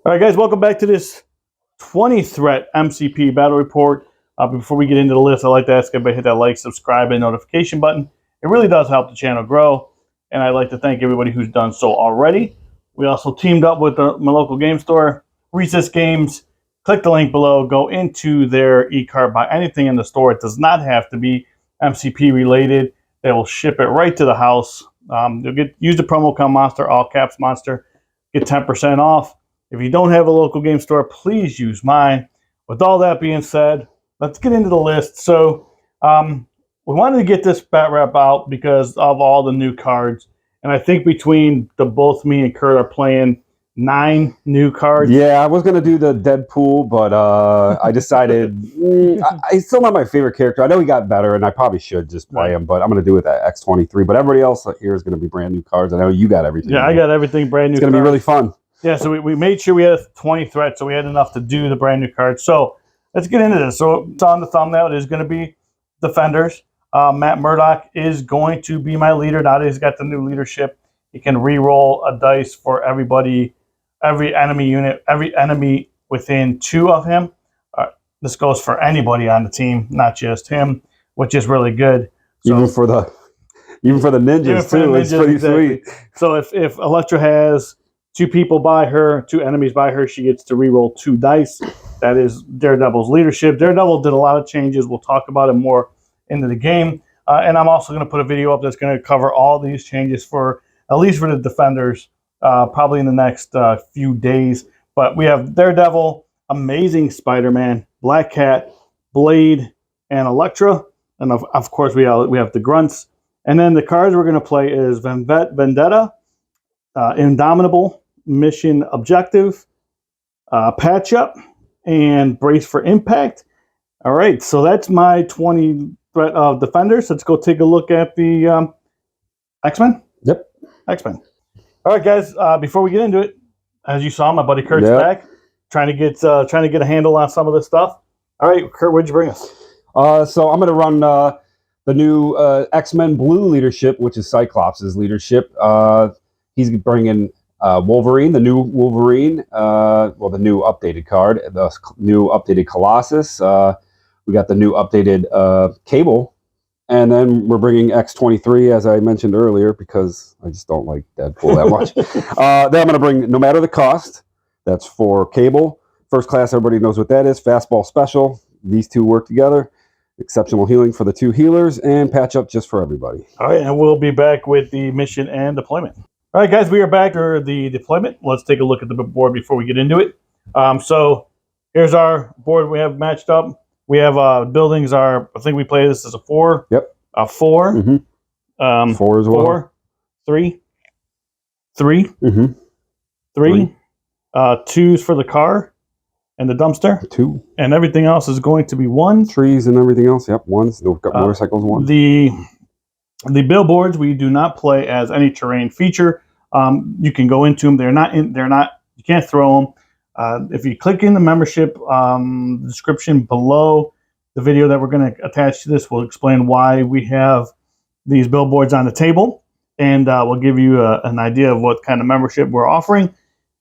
All right, guys, welcome back to this 20 threat MCP battle report. Before we get into the list, I'd like to ask everybody to hit that like, subscribe, and notification button. It really does help the channel grow, and I'd like to thank everybody who's done so already. We also teamed up with my local game store, Recess Games. Click the link below, go into their e-cart, buy anything in the store. It does not have to be MCP related. They will ship it right to the house. You'll use the promo code Monster, all caps Monster, get 10% off. If you don't have a local game store, please use mine. With all that being said, let's get into the list. So we wanted to get this bat wrap out because of all the new cards. And I think between both me and Kurt are playing 9 new cards. Yeah, I was going to do the Deadpool, but I decided it's still not my favorite character. I know he got better, and I probably should just play him, but I'm going to do it at X23. But everybody else here is going to be brand new cards. I know you got everything. Yeah, I got everything brand new. It's going to be really fun. Yeah, so we made sure we had 20 threats, so we had enough to do the brand new cards. So let's get into this. So it's on the thumbnail. It is going to be Defenders. Matt Murdock is going to be my leader. Now that he's got the new leadership, he can re-roll a dice for everybody, every enemy unit, every enemy within 2 of him. This goes for anybody on the team, not just him, which is really good. So, even for the ninjas, too. It's pretty sweet. So if Elektra has 2 people by her, 2 enemies by her, she gets to re-roll 2 dice. That is Daredevil's leadership. Daredevil did a lot of changes. We'll talk about it more into the game. And I'm also going to put a video up that's going to cover all these changes for, at least for the Defenders, probably in the next few days. But we have Daredevil, Amazing Spider-Man, Black Cat, Blade, and Elektra. And of course, we have the Grunts. And then the cards we're going to play is Vendetta, Indomitable, Mission Objective, Patch Up, and Brace for Impact. All right, so that's my 20 threat of Defenders. Let's go take a look at the X-Men. Yep. X-Men. All right, guys. Before we get into it, as you saw, my buddy Kurt's back, trying to get a handle on some of this stuff. All right, Kurt, what'd you bring us? So I'm going to run the new X-Men Blue leadership, which is Cyclops' leadership. He's bringing Wolverine, the new Wolverine, the new updated card, the new updated Colossus. We got the new updated Cable. And then we're bringing X23, as I mentioned earlier, because I just don't like Deadpool that much. Then I'm going to bring No Matter the Cost. That's for Cable. First Class, everybody knows what that is. Fastball Special. These 2 work together. Exceptional Healing for the 2 healers. And Patch Up just for everybody. All right, and we'll be back with the mission and deployment. All right, guys, we are back for the deployment. Let's take a look at the board before we get into it. So here's our board we have matched up. We have buildings I think we play this as a 4. Yep. A 4. Mm-hmm. 4 as well. 4, 3, 3, mm-hmm. 3. 2s for the car and the dumpster. 2. And everything else is going to be 1. Trees and everything else. Yep, 1s. Motorcycles 1. The billboards we do not play as any terrain feature. You can go into them. They're not. You can't throw them. If you click in the membership description below the video that we're going to attach to this, will explain why we have these billboards on the table, and we'll give you an idea of what kind of membership we're offering.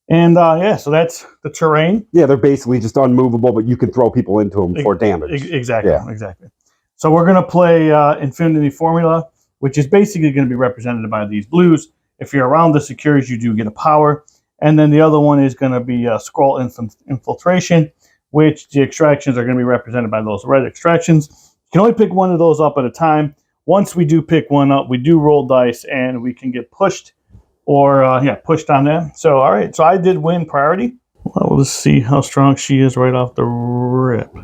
And yeah, so that's the terrain. Yeah, they're basically just unmovable, but you can throw people into them for damage. Exactly, yeah. Exactly. So we're going to play Infinity Formula, which is basically going to be represented by these blues. If you're around the secures, you do get a power. And then the other one is going to be Skrull Infiltration, which the extractions are going to be represented by those red extractions. You can only pick one of those up at a time. Once we do pick one up, we do roll dice, and we can get pushed or, pushed on them. So, all right, so I did win priority. Well, let's see how strong she is right off the rip.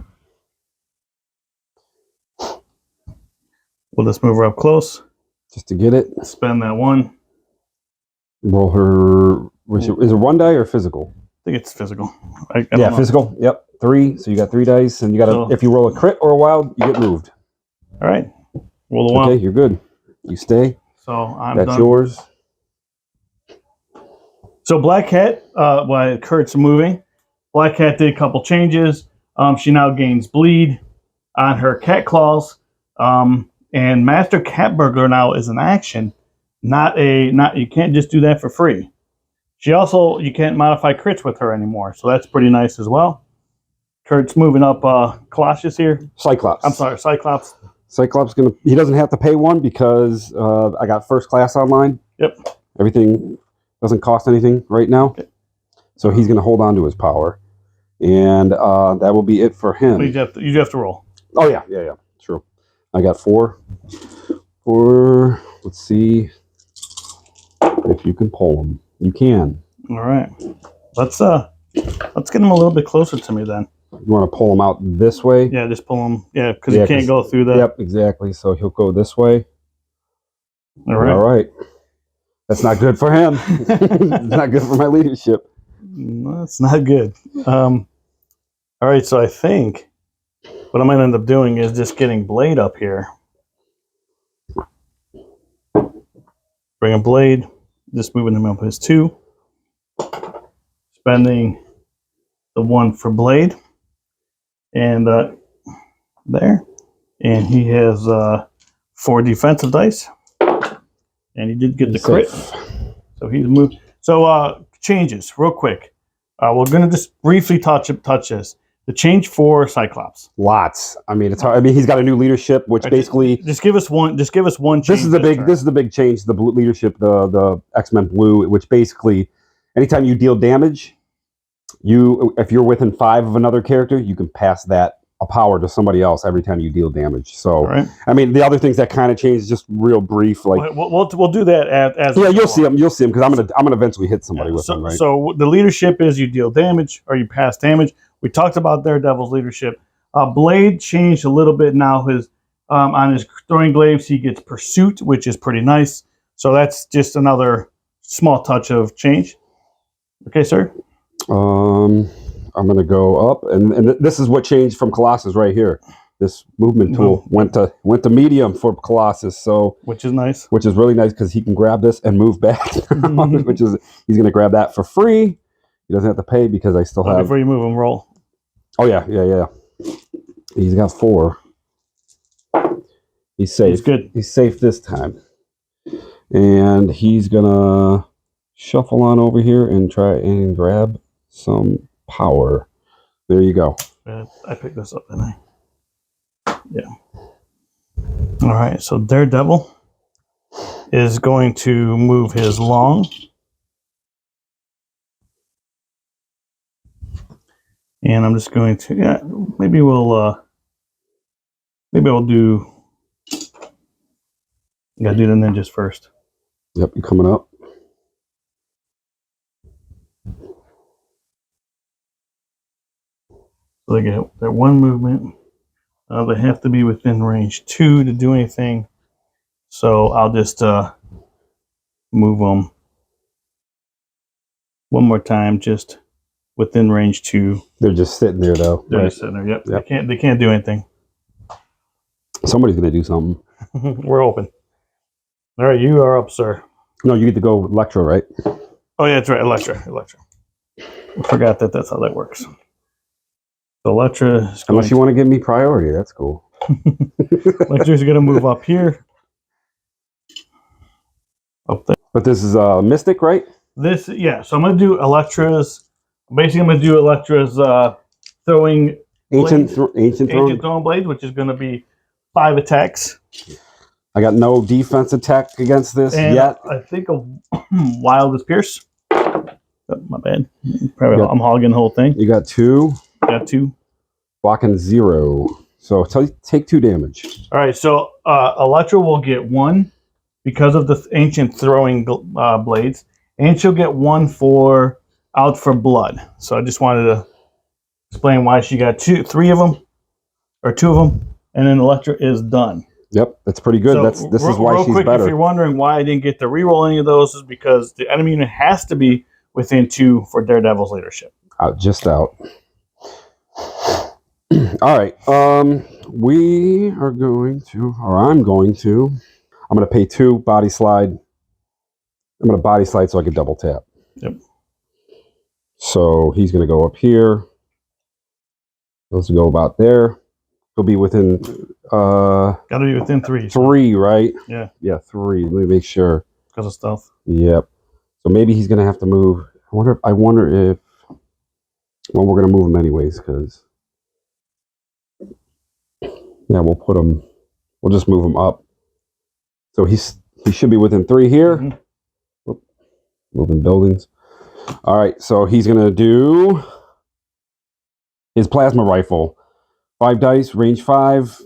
We'll just move her up close. Just to get it. Spend that 1. Roll her. Is it 1 die or physical? I think it's physical. Yeah, physical. Yep. 3. So you got 3 dice, and you got to. If you roll a crit or a wild, you get moved. All right. Roll the wild. Okay, you're good. You stay. So That's done. Yours. So Black Cat, while Kurt's moving, Black Cat did a couple changes. She now gains bleed on her cat claws, and Master Cat Burglar now is an action. You can't just do that for free. She also, you can't modify crits with her anymore, so that's pretty nice as well. Kurt's moving up Colossus here. Cyclops. I'm sorry, Cyclops. Cyclops he doesn't have to pay one because I got first class online. Yep. Everything doesn't cost anything right now. Okay. So he's going to hold on to his power. And that will be it for him. You have to roll. Oh, yeah. True. I got 4. Let's see if you can pull them. You can. All right. Let's get him a little bit closer to me then. You want to pull him out this way? Yeah, just pull him. Yeah, because you can't go through that. Yep, exactly. So he'll go this way. All right. All right. That's not good for him. It's not good for my leadership. No, it's not good. All right, so I think what I might end up doing is just getting Blade up here. Bring a Blade, just moving him up his 2. Spending the 1 for Blade. And there. And he has 4 defensive dice. And he did get the crit. So he's moved. So changes, real quick. We're going to just briefly touch this. The change for Cyclops. Lots. I mean, it's hard. I mean, he's got a new leadership, which basically just give us one. Just give us one change. This is the big change. The blue leadership, the X-Men Blue, which basically, anytime you deal damage, if you're within 5 of another character, you can pass that a power to somebody else every time you deal damage. So, I mean, the other things that kind of change, just real brief, like we'll do that as you'll see them. You'll see them because I'm gonna eventually hit somebody with them. Right. So the leadership is you deal damage or you pass damage. We talked about Daredevil's leadership. Blade changed a little bit now. His on his throwing glaives, he gets pursuit, which is pretty nice. So that's just another small touch of change. Okay, sir. I'm going to go up, and this is what changed from Colossus right here. This movement tool went to medium for Colossus, so which is nice. Which is really nice because he can grab this and move back. Which is he's going to grab that for free. He doesn't have to pay because I still have. Before you move him, roll. Oh yeah. He's got 4. He's safe. He's good. He's safe this time, and he's gonna shuffle on over here and try and grab some power. There you go. I picked this up, didn't I? Yeah. All right, so Daredevil is going to move his long. And I'm just going to, maybe we'll do, gotta do the ninjas first. Yep, you're coming up. So they get their 1 movement. They have to be within range 2 to do anything. So I'll just move them 1 more time, just within range 2. They're just sitting there, though. They're just sitting there. Yep. They can't do anything. Somebody's gonna do something. We're open. All right, you are up, sir. No, you get to go Electro, right? Oh yeah, that's right, Electra. I forgot that's how that works. So Electra is unless you want to give me priority, that's cool. Electra's going to move up here. Up there. But this is Mystic, right? So I'm going to do Electra's. Basically, I'm going to do Electra's throwing ancient throwing blade, which is going to be 5 attacks. I got no defense attack against this yet. I think of Wildest Pierce. Oh, my bad. Probably I'm hogging the whole thing. You got 2. Got 2. Blocking 0. So take 2 damage. All right. So Electra will get 1 because of the ancient throwing blades, and she'll get 1 for out for blood. So I just wanted to explain why she got 3 of them, or 2 of them, and then Electra is done. Yep, that's pretty good. So this is why she's better. If you're wondering why I didn't get to reroll any of those, is because the enemy unit has to be within 2 for Daredevil's leadership. Just out. All right. We are going to, or I'm going to pay 2 body slide. I'm going to body slide so I can double tap. Yep. So he's going to go up here. Let's go about there. He'll be within. Got to be within 3. 3, right? Yeah. Yeah, 3. Let me make sure. Because of stealth. Yep. So maybe he's going to have to move. I wonder if, well, we're going to move him anyways, because, yeah, we'll just move him up. So he should be within 3 here. Mm-hmm. Moving buildings. All right, so he's going to do his plasma rifle. 5 dice, range 5.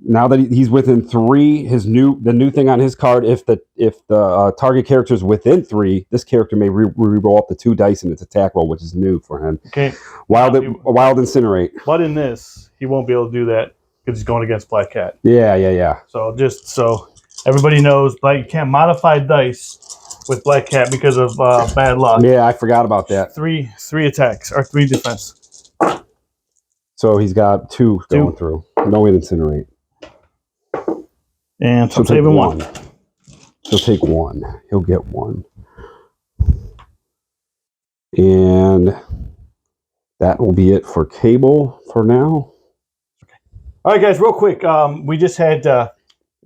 Now that he's within 3, the new thing on his card, if the target character is within 3, this character may re-roll up to 2 dice in its attack roll, which is new for him. Okay. Wild Incinerate. But in this, he won't be able to do that because he's going against Black Cat. Yeah. So just so everybody knows, you can't modify dice with Black Cat because of bad luck. Yeah, I forgot about that. 3 attacks or 3 defense. So he's got 2 going through. No Incinerate. And so I'm saving 1. He'll take 1. He'll get 1. And that will be it for Cable for now. Okay. All right, guys, real quick. We just had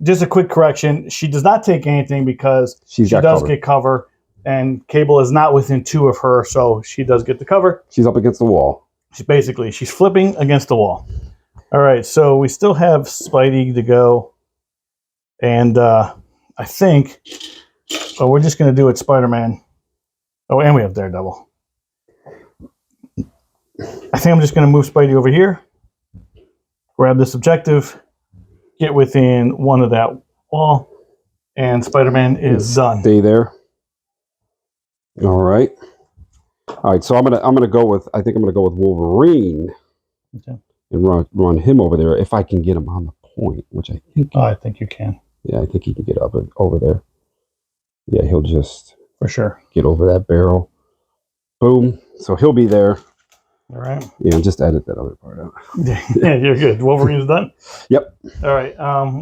just a quick correction. She does not take anything because she does get cover, and Cable is not within 2 of her, so she does get the cover. She's up against the wall. She's flipping against the wall. All right, so we still have Spidey to go, and I think we're just going to do it Spider-Man. Oh, and we have Daredevil. I think I'm just going to move Spidey over here, grab this objective, get within 1 of that wall, and Spider-Man is done. Stay there. All right. So I'm gonna go with Wolverine. Okay. And run him over there if I can get him on the point, which I think. I think you can. Yeah, I think he can get up over there. Yeah, he'll just for sure get over that barrel. Boom. So he'll be there. All right. Yeah, just edit that other part out. Yeah, you're good. Wolverine's done. Yep. All right.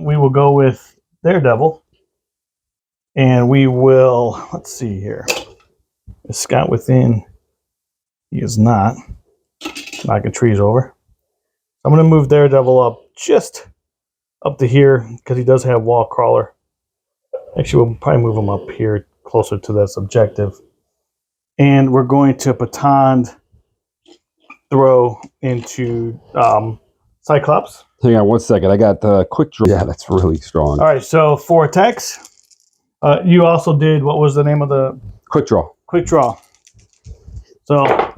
We will go with Daredevil, and we will. Let's see here. Is Scott within? He is not. Knocking trees over. I'm going to move Daredevil up just up to here because he does have wall crawler. Actually, we'll probably move him up here closer to this objective. And we're going to baton throw into Cyclops. Hang on 1 second. I got the quick draw. Yeah, that's really strong. All right, so 4 attacks. You also did, what was the name of the? Quick draw. Quick draw. So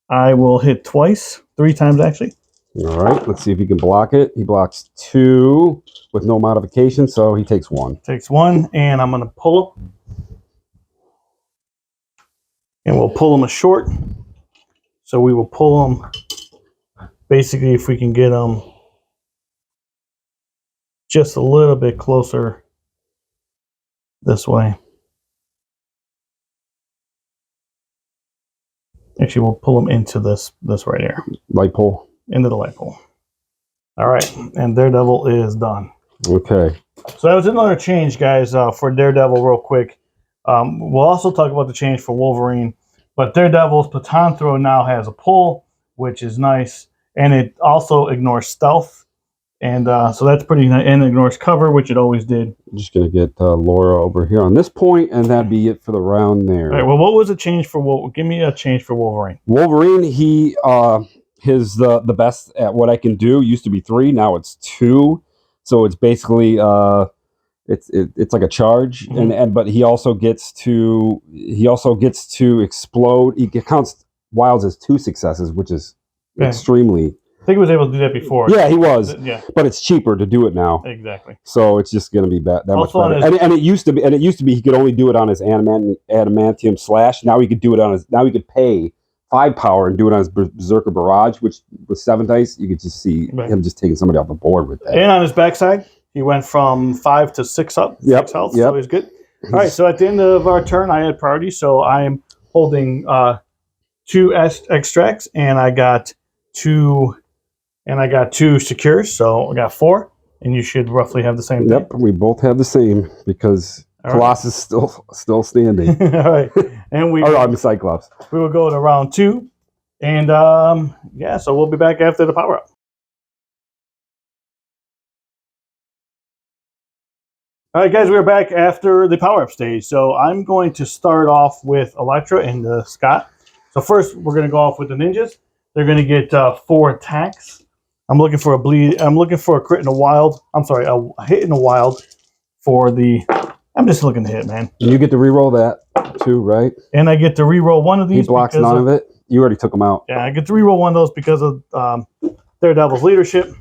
I will hit twice, 3 times actually. All right, let's see if he can block it. He blocks 2 with no modification, so he takes 1. Takes 1, and I'm going to pull him. And we'll pull him a short. So we will pull him, basically, if we can get him just a little bit closer this way. Actually, we'll pull him into this right here. Light pole. Into the light pole. All right, and Daredevil is done. Okay. So that was another change, guys, for Daredevil real quick. We'll also talk about the change for Wolverine. But Daredevil's baton throw now has a pull, which is nice. And it also ignores stealth. And so that's pretty nice. And ignores cover, which it always did. I'm just going to get Laura over here on this point, and that'd be it for the round there. All right, well, what was the change for Wolverine? Give me a change for Wolverine. Wolverine, he is the best at what I can do. Used to be 3, now it's 2. So it's basically it's like a charge, mm-hmm. But he also gets to explode. He counts wilds as 2 successes, which is extremely. I think he was able to do that before. Yeah, he was. Yeah, but it's cheaper to do it now. Exactly. So it's just going to be that much better. And it used to be he could only do it on his adamantium slash. Now he could do it on his. Now he could pay 5 power and do it on his Berserker Barrage, which with 7 dice, you could just see him just taking somebody off the board with that. And on his backside, he went from 5 to 6 up. Yep. 6 health, so he's good. All right, so at the end of our turn, I had priority, so I'm holding 2 extracts, and I got 2 secures, so I got 4, and you should roughly have the same thing. Yep, we both have the same because Colossus still standing. All right, and I'm Cyclops. We will go to round 2, and so we'll be back after the power up. All right, guys, we're back after the power-up stage. So I'm going to start off with Electra and Scott. So first, we're going to go off with the ninjas. They're going to get 4 attacks. I'm looking for a bleed. I'm looking for a crit in a wild. I'm sorry, a hit in a wild for the. I'm just looking to hit, man. You get to re-roll that too, right? And I get to re-roll one of these. He blocks none of it. You already took them out. Yeah, I get to re-roll one of those because of Daredevil's leadership.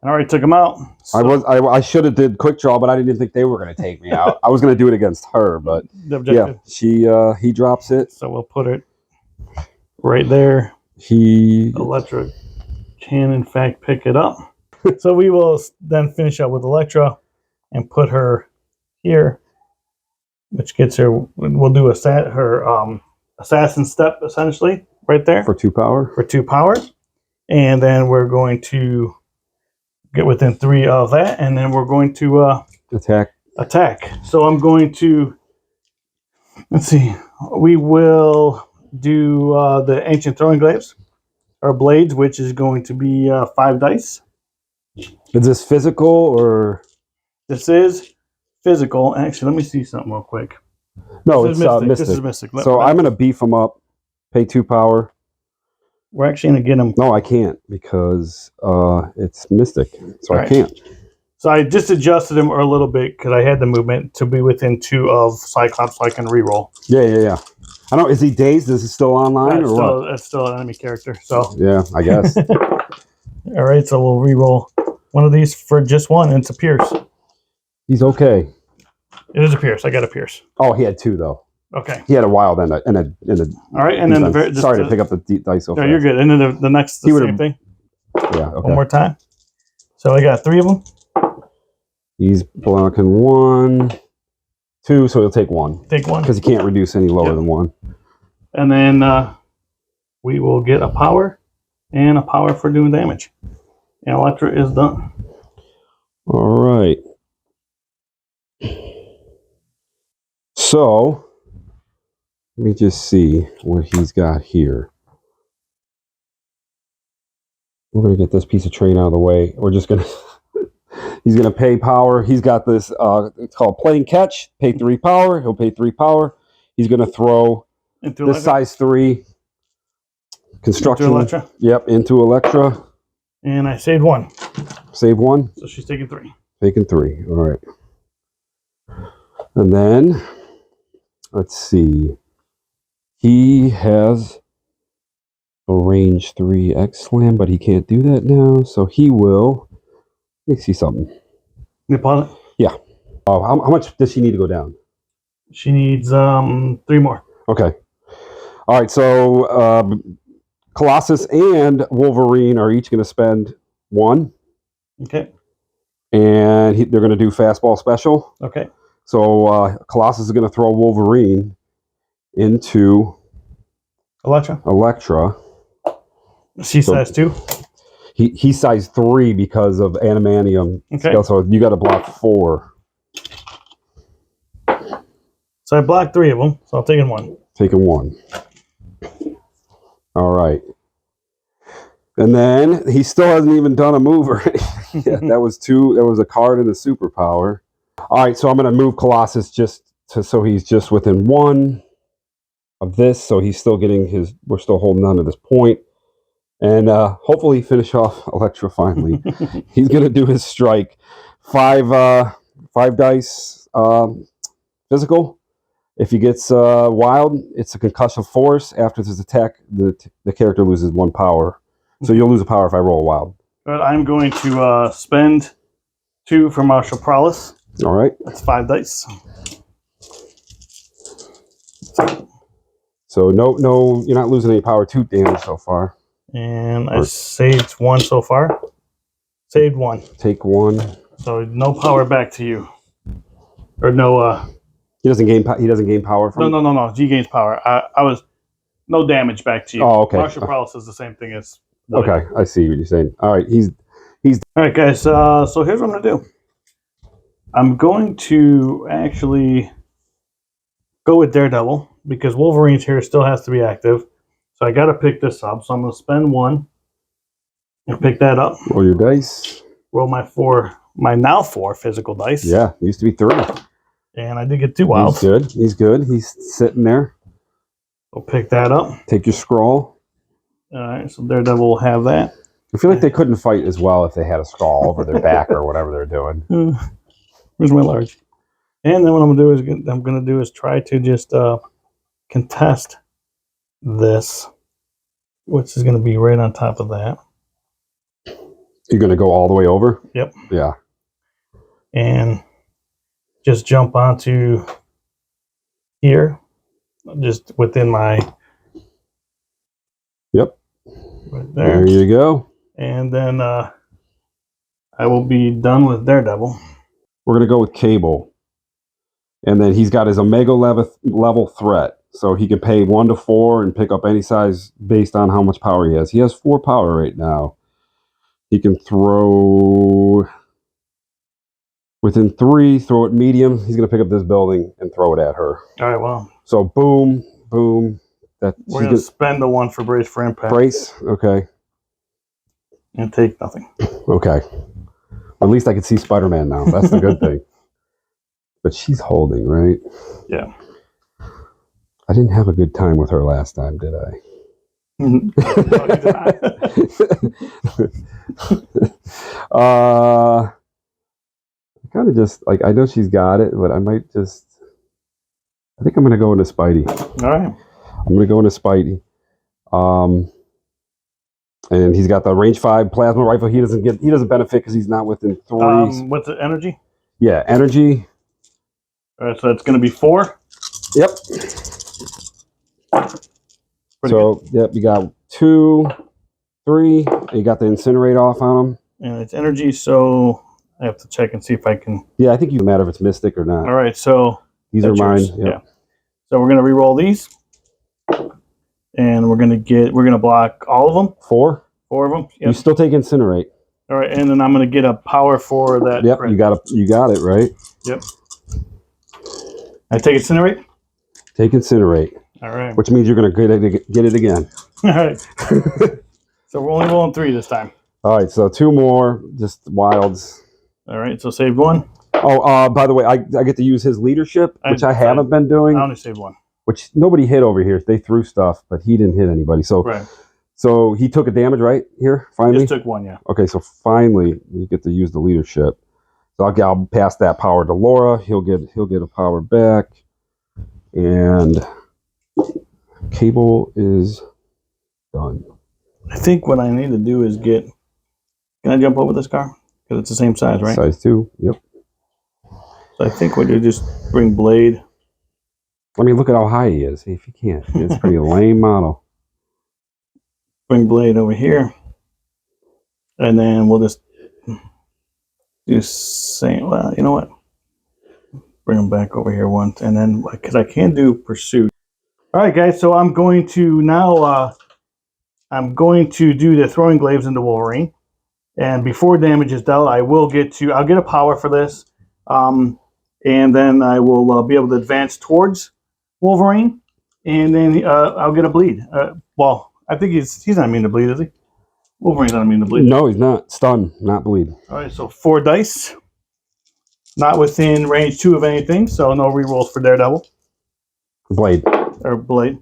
I already took him out. So. I should have did quick draw, but I didn't think they were going to take me out. I was going to do it against her, but yeah, he drops it. So we'll put it right there. Electra can in fact pick it up. So we will then finish up with Electra and put her here, which gets her. We'll do her assassin step essentially right there for 2 power. For 2 power, and then we're going to get within 3 of that, and then we're going to attack. So I'm going to, let's see, we will do the ancient throwing glaives or blades, which is going to be 5 dice. Is this physical or? This is physical. Actually, let me see something real quick. No, it's mystic. This is mystic. So I'm going to beef them up, pay 2 power. We're actually going to get them. No, I can't because it's mystic, so I can't. So I just adjusted them a little bit because I had the movement to be within 2 of Cyclops, so I can reroll. Yeah. I don't know. Is he dazed? Is he still online or what? That's still an enemy character. So yeah, I guess. All right, so we'll reroll one of these for just 1, and it's a pierce. He's okay. It is a pierce. I got a pierce. Oh, he had 2 though. Okay. He had a wild and a. All right, and then sorry to pick up the dice. So no, you're good. And then the next same thing. Yeah. Okay. One more time. So I got 3 of them. He's blocking 1, 2, so he'll take 1. Take 1 because he can't reduce any lower than 1. And then we will get a power and a power for doing damage. And Electra is done. All right. So let me just see what he's got here. We're going to get this piece of train out of the way. We're just going to... He's going to pay power. He's got this, it's called playing catch. Pay 3 power. He'll pay 3 power. He's going to throw into this size 3 construction. Into Electra? Yep, into Electra. And I saved 1. Save 1? So she's taking 3. Taking 3. All right. And then, let's see. He has a range 3 X slam, but he can't do that now. So he will... Let me see something. You pause it? Yeah. Oh, how much does she need to go down? She needs 3 more. Okay. All right. So Colossus and Wolverine are each going to spend 1. Okay. And they're going to do fastball special. Okay. So Colossus is going to throw Wolverine into Electra. She's size 2. He's size 3 because of animanium. Okay. So you got to block 4. So I blocked 3 of them. So I'm taking 1. Taking 1. All right. And then he still hasn't even done a move or anything. Yeah, that was 2. That was a card and a superpower. All right. So I'm going to move Colossus so he's just within 1 of this. So he's still getting his. We're still holding on to this point. And hopefully finish off Electra finally. He's going to do his strike. 5 dice physical. If he gets wild, it's a concussive force. After this attack, the character loses 1 power. So you'll lose a power if I roll wild. But I'm going to spend 2 for martial prowess. All right. That's 5 dice. So no, you're not losing any power. 2 damage so far. And I saved 1 so far. Saved 1. Take 1. So no power back to you. Or no. He doesn't gain power from. No. G gains power. I was no damage back to you. Oh, okay. Martial prowess is the same thing as. Okay, I see what you're saying. All right, he's. All right, guys. So here's what I'm gonna do. I'm going to actually go with Daredevil because Wolverine's here still has to be active. So I got to pick this up. So I'm going to spend 1 and pick that up. Roll your dice. Roll my 4 my now 4 physical dice. Yeah, used to be 3. And I did get 2 wilds. He's good. He's good. He's sitting there. We'll pick that up. Take your scroll. All right, so Daredevil will have that. I feel like they couldn't fight as well if they had a scroll over their back or whatever they're doing. Where's my large? And then what I'm gonna do is try to just contest this, which is gonna be right on top of that. You're gonna go all the way over? Yep. Yeah. And just jump onto here, just within my. Yep. Right there. There you go. And then I will be done with Daredevil. We're going to go with Cable. And then he's got his Omega level threat. So he can pay 1 to 4 and pick up any size based on how much power he has. He has 4 power right now. He can throw within 3, throw it medium. He's going to pick up this building and throw it at her. All right, well. So boom, boom. We're going to spend the 1 for Brace for Impact. Brace? Okay. And take nothing. Okay. At least I can see Spider-Man now. That's the good thing. But she's holding, right? Yeah. I didn't have a good time with her last time, did I? Kind of just, like, I know she's got it, but I might just... I think I'm going to go into Spidey. All right. I'm going to go into Spidey. And he's got the range 5 plasma rifle. He doesn't benefit because he's not within 3. What's the energy? Yeah, energy. All right, so that's going to be 4. Yep. Yep, you got 2, 3. You got the incinerate off on him. And it's energy, so I have to check and see if I can. Yeah, I think you matter if it's mystic or not. All right, so these are mine. Yep. Yeah. So we're going to re-roll these. And we're gonna block all of them. 4 of them. Yep. You still take incinerate. All right, and then I'm gonna get a power for that. Yep, you got it right. Yep. I take incinerate. Take incinerate. All right. Which means you're gonna get it again. All right. So we're only rolling 3 this time. All right, so 2 more, just wilds. All right, so saved 1. Oh, by the way, I get to use his leadership, which I haven't been doing. I only saved 1. Which nobody hit over here. They threw stuff, but he didn't hit anybody. So, right. So he took a damage right here. Finally, just took 1. Yeah. Okay, so finally you get to use the leadership. So I'll pass that power to Laura. He'll get a power back, and Cable is done. I think what I need to do is get. Can I jump over this car? Because it's the same size, right? Size 2. Yep. So I think what you just bring Blade. I mean, look at how high he is. If you can't, it's a pretty lame model. Bring Blade over here, and then we'll just do same. Well, you know what? Bring them back over here once, and then because I can do pursuit. All right, guys. So I'm going to now. I'm going to do the throwing glaives into Wolverine, and before damage is dealt, I'll get a power for this, and then I will be able to advance towards Wolverine, and then I'll get a bleed. Well, I think he's not immune to bleed, is he? Wolverine's not immune to bleed. No, he's not. Stun, not bleed. All right, so 4 dice. Not within range 2 of anything, so no rerolls for Daredevil. Blade. Or Blade.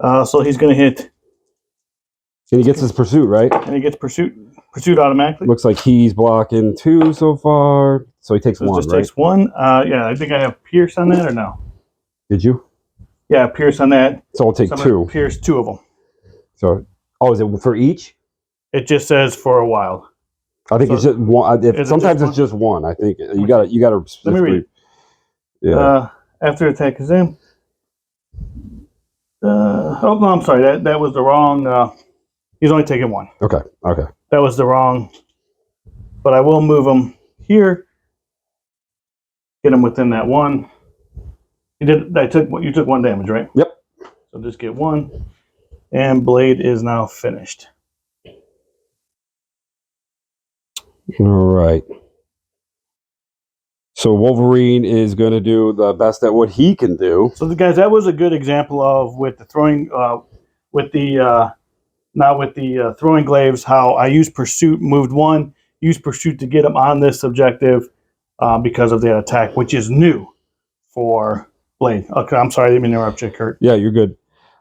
So he's going to hit. And he gets his pursuit, right? And he gets pursuit automatically. Looks like he's blocking 2 so far. So he takes 1, just right? Takes 1. Yeah, I think I have Pierce on that, or no? Did you? Yeah, Pierce on that. So I'll take 2. Pierce 2 of them. So, is it for each? It just says for a while. I think it's just 1. Sometimes it's just 1. I think you got to. Let me read. Yeah. After attack is in. Oh no, I'm sorry. That was the wrong. He's only taking 1. Okay. That was the wrong. But I will move him here. Get him within that 1. You took 1 damage, right? Yep. So just get 1, and Blade is now finished. All right. So Wolverine is going to do the best at what he can do. So, guys, that was a good example of with the throwing, with the throwing glaives, how I used pursuit, moved 1, use pursuit to get him on this objective because of that attack, which is new for Blade. Okay, I'm sorry, I didn't mean to interrupt you, Kurt. Yeah, you're good.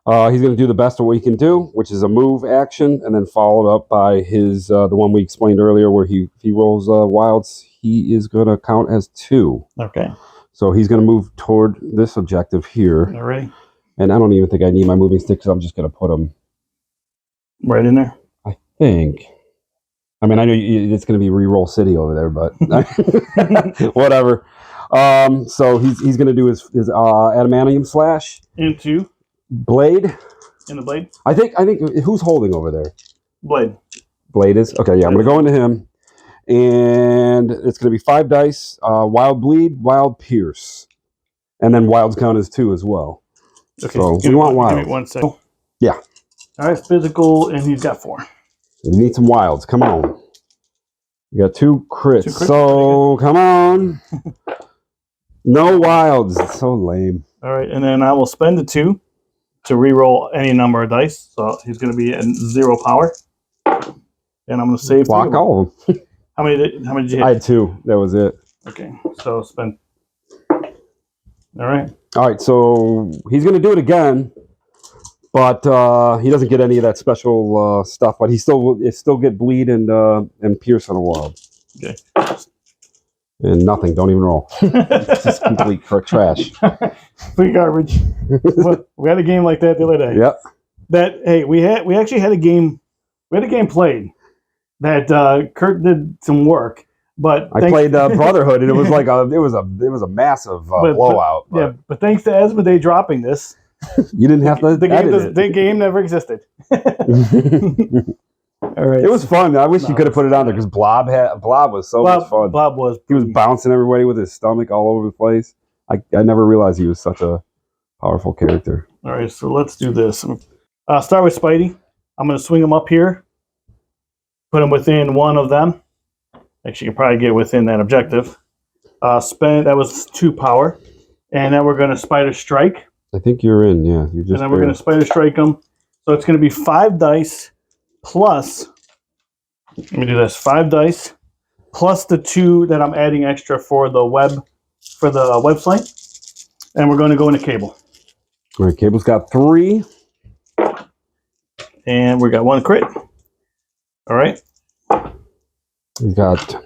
He's going to do the best of what he can do, which is a move action, and then followed up by his the one we explained earlier, where if he rolls wilds, he is going to count as 2. Okay. So he's going to move toward this objective here. All right. And I don't even think I need my moving stick, because I'm just going to put him right in there. I think. I mean, I know it's going to be Reroll City over there, but whatever. So he's going to do his adamantium slash into Blade. In the Blade. I think who's holding over there? Blade. Blade is okay. Yeah, I'm going to go into him, and it's going to be 5 dice. Wild Bleed, Wild Pierce, and then Wild's count is 2 as well. Okay. So we want Wild. Give me 1 second. Yeah. All right, physical, and he's got 4. We need some Wilds. Come on. You got 2 crits. So come on. No Wilds. It's so lame. All right, and then I will spend the 2 to re-roll any number of dice. So he's going to be at 0 power. And I'm going to save block all of them. How many did you hit? I had 2. That was it. Okay, so spend. All right. All right, so he's going to do it again, but he doesn't get any of that special stuff. But he still get bleed and pierce on a wild. Okay. And nothing. Don't even roll. It's just complete trash. Complete garbage. We had a game like that the other day. Yep. We actually had a game. We had a game played that Kurt did some work, but I played Brotherhood, and it was like it was a massive blowout. But thanks to Asmodee dropping this, you didn't have to. The game never existed. All right. It was fun. I wish you could have put it on there, because Blob was so much fun. Blob was. He was bouncing everybody with his stomach all over the place. I never realized he was such a powerful character. All right, so let's do this. Start with Spidey. I'm going to swing him up here. Put him within one of them. Actually, you can probably get within that objective. That was 2 power. And then we're going to Spider Strike. I think you're in, yeah. And then we're going to Spider Strike him. So it's going to be 5 dice plus, let me do this, 5 dice plus the 2 that I'm adding extra for the website. And we're going to go into Cable. All right, Cable's got 3. And we got 1 crit. All right. We got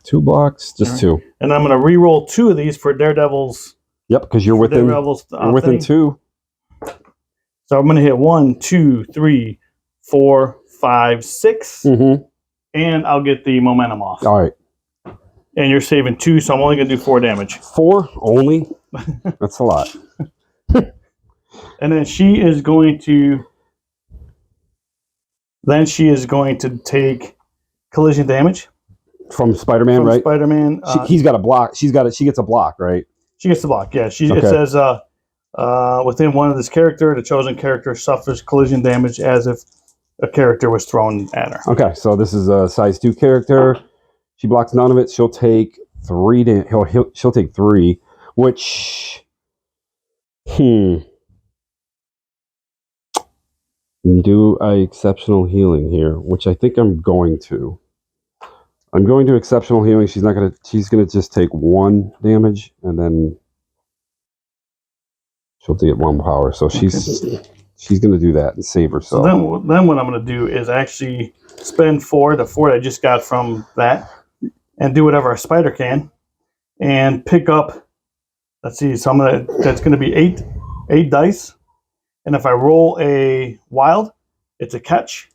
2 blocks, just 2. And I'm going to re-roll 2 of these for Daredevil's. Yep, because you're within 2. So I'm going to hit 1, 2, 3, 4, 5, 6. Mm-hmm. And I'll get the momentum off. All right. And you're saving 2, so I'm only going to do 4 damage. 4 only? That's a lot. And then she is going to take collision damage from Spider-Man, right? Spider-Man. He's got a block. She gets a block, right? She gets the block. Yeah. It says within one of this character, the chosen character suffers collision damage as if a character was thrown at her. Okay, so this is a size 2 character. She blocks none of it. She'll take 3. She'll take 3, which do exceptional healing here, which I think I'm going to. I'm going to exceptional healing. She's gonna just take 1 damage, and then she'll get 1 power. So she's gonna do that and save herself. So then what I'm gonna do is actually spend the 4 that I just got from that, and do whatever a spider can, and pick up. Let's see. So that's gonna be 8 dice. And if I roll a wild, it's a catch.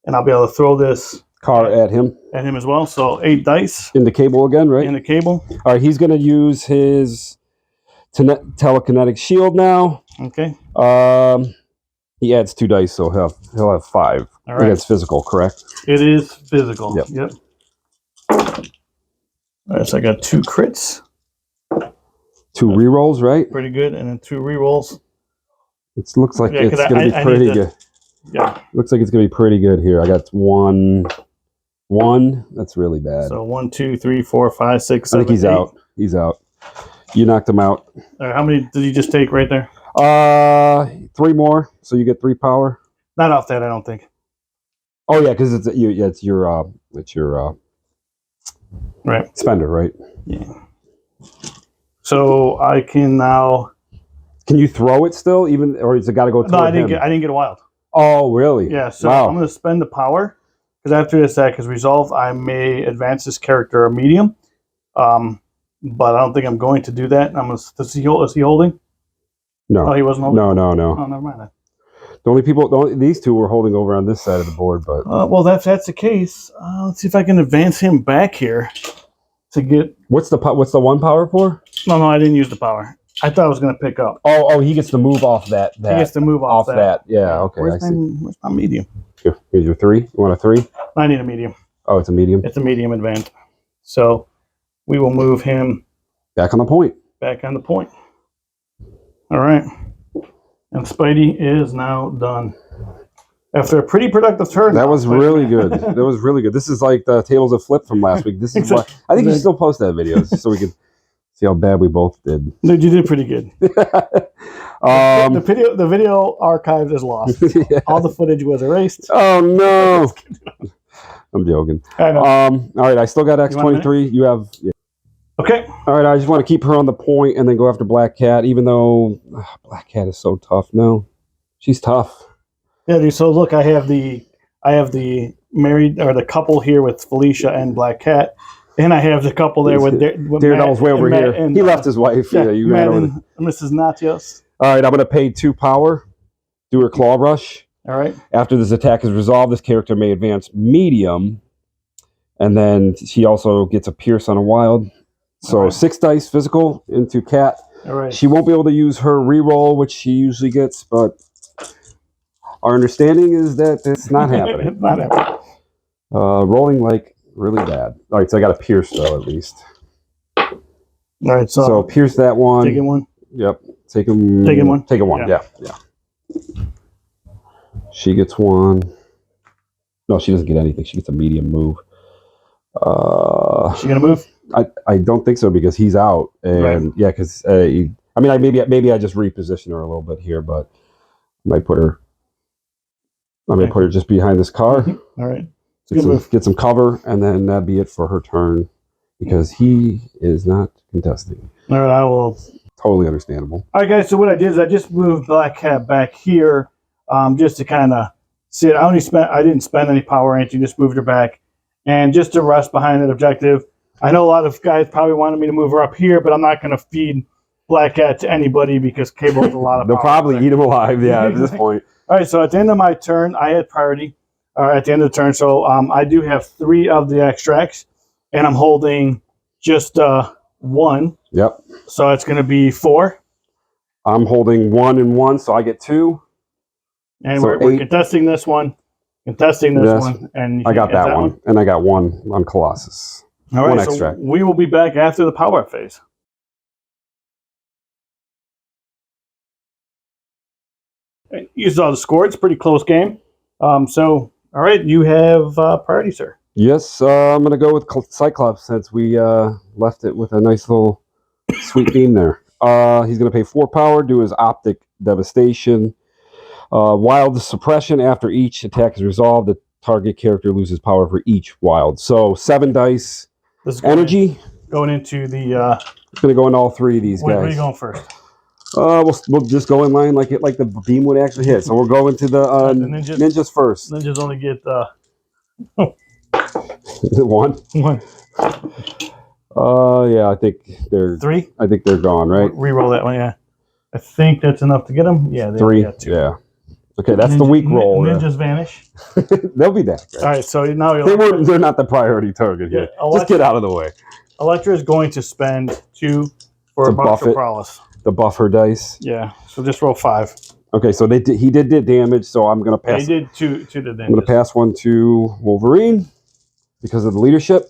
And I'll be able to throw this car at him. At him as well. So 8 dice. In the Cable again, right? In the Cable. All right, he's going to use his telekinetic shield now. Okay. He adds 2 dice, so he'll have 5. All right. I think it's physical, correct? It is physical. Yep. All right, so I got 2 crits. 2 rerolls, right? Pretty good. And then 2 rerolls. It looks like it's going to be pretty good. Yeah. Looks like it's going to be pretty good here. I got 1. That's really bad. So 1, 2, 3, 4, 5, 6, 7, I think he's 8. out. He's out. You knocked him out. All right, how many did you just take right there? 3 more. So you get 3 power. Not off that, I don't think. Oh yeah, because it's your right. spender, right? Yeah. So I can now. Can you throw it still, even, or has it got to go toward No, I didn't him? get. I didn't get a wild. Oh, really? Yeah. So wow. I'm going to spend the power because after this attack is resolved, I may advance this character a medium. But I don't think I'm going to do that. I'm going to. Is he holding? No. Oh, he wasn't holding. No. Oh, never mind. These two were holding over on this side of the board, but Well, if that's the case, let's see if I can advance him back here to get. what's the one power for? No, I didn't use the power. I thought I was going to pick up. Oh, he gets to move off that. He gets to move off that. Yeah, okay. Where's my medium? Here's your 3. You want a 3? I need a medium. Oh, it's a medium. It's a medium advance. So we will move him back on the point. Back on the point. All right. And Spidey is now done. After a pretty productive turn. That was really good. That was really good. This is like the Tables of Flip from last week. This is why I think you should still post that video so we can see how bad we both did. No, you did pretty good. The video archive is lost. Yeah. All the footage was erased. Oh no. I'm joking. I know. All right, I still got X23. You have. Yeah. Okay. All right, I just want to keep her on the point and then go after Black Cat, even though Black Cat is so tough. No, she's tough. Yeah, dude. So look, I have the married or the couple here with Felicia and Black Cat, and I have the couple there with Daredevil's way over here. And, he left his wife. Yeah, you Matt and Mrs. Natios. All right, I'm going to pay 2 power. Do her claw rush. All right. After this attack is resolved, this character may advance medium, and then she also gets a pierce on a wild. So 6 dice physical into Cat. All right. She won't be able to use her reroll, which she usually gets, but our understanding is that it's not happening. It's not happening. Rolling like really bad. All right, so I got a pierce though at least. All right, so pierce that one. Taking one. Yep, taking one. Taking one. Yeah. She gets 1. No, she doesn't get anything. She gets a medium move. Is she gonna move? I don't think so because he's out, and yeah, because I mean, maybe I just reposition her a little bit here, but I might put her. I may put her just behind this car. All right. Get some cover, and then that'd be it for her turn because he is not contesting. All right, I will. Totally understandable. All right, guys. So what I did is I just moved Black Cat back here, just to kind of see it. I didn't spend any power or anything. Just moved her back, and just to rest behind that objective. I know a lot of guys probably wanted me to move her up here, but I'm not going to feed Black Cat to anybody because Cable has a lot of. They'll probably eat him alive. Yeah, at this point. All right, so at the end of my turn, I had priority. At the end of the turn, so I do have 3 of the extracts, and I'm holding just 1. Yep. So it's going to be 4. I'm holding 1 and 1, so I get 2. And so we're contesting this one, and I got that one, and I got 1 on Colossus. All right, 1 extract. So we will be back after the power phase. You saw the score. It's a pretty close game. So, all right, you have priority, sir. Yes, I'm going to go with Cyclops since we left it with a nice little sweet theme there. He's going to pay 4 power, do his Optic Devastation. Wild Suppression. After each attack is resolved, the target character loses power for each wild. So 7 dice. This is energy. Going into the... It's going to go into all 3 of these guys. Where are you going first? We'll just go in line like the beam would actually hit. So we'll go into the ninjas first. Ninjas only get 1. Yeah, I think they're 3. I think they're gone, right? Reroll that one, yeah. I think that's enough to get them. Yeah, 3. Got 2. Yeah. Okay, that's the weak roll. Ninjas vanish. They'll be back. Right? All right, so now they're not the priority target here. Just get out of the way. Electra is going to spend 2 for a buff for prowess. The buffer dice. Yeah, so just roll 5. Okay, so he did damage, so I'm going to pass. He did 2 to the damage. I'm going to pass 1 to Wolverine because of the leadership.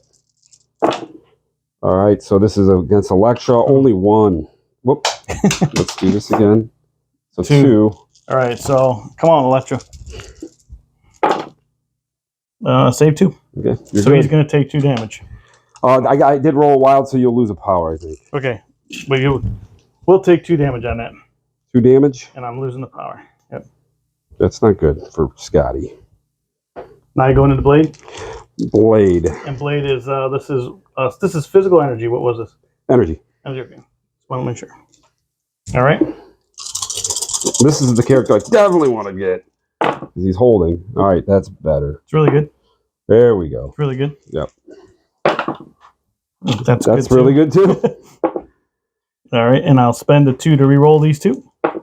All right, so this is against Elektra. Only 1. Whoop. Let's do this again. So 2. All right, so come on, Elektra. Save 2. Okay. So he's going to take 2 damage. I did roll a wild, so you'll lose a power, I think. Okay, but we'll take 2 damage on that. 2 damage? And I'm losing the power. Yep. That's not good for Scotty. Now I go into the blade. Blade. And blade is this is physical energy. What was this? Energy. Energy. Okay. Just want to make sure. All right. This is the character I definitely want to get. He's holding. All right, that's better. It's really good. There we go. It's really good. Yep. That's good really good too. All right, and I'll spend a 2 to re-roll these 2. So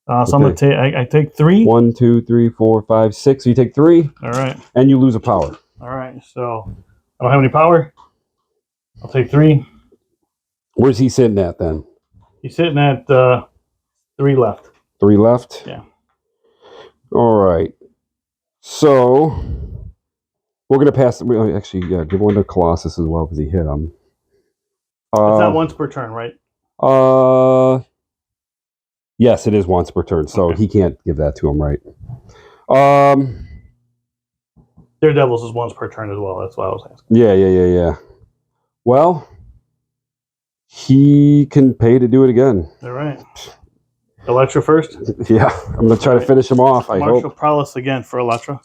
I'm gonna take. I take 3. 1, 2, 3, 4, 5, 6. So you take 3. All right. And you lose a power. All right. So I don't have any power. I'll take 3. Where's he sitting at then? He's sitting at 3 left. 3 left. Yeah. All right. So we're gonna pass. Actually, yeah, give one to Colossus as well because he hit him. It's not once per turn, right? Yes, it is once per turn, so he can't give that to him, right? Daredevil's is once per turn as well. That's why I was asking. Yeah. Well, he can pay to do it again. All right. Electra first. Yeah, I'm gonna try to finish him off. Martial prowess again for Electra.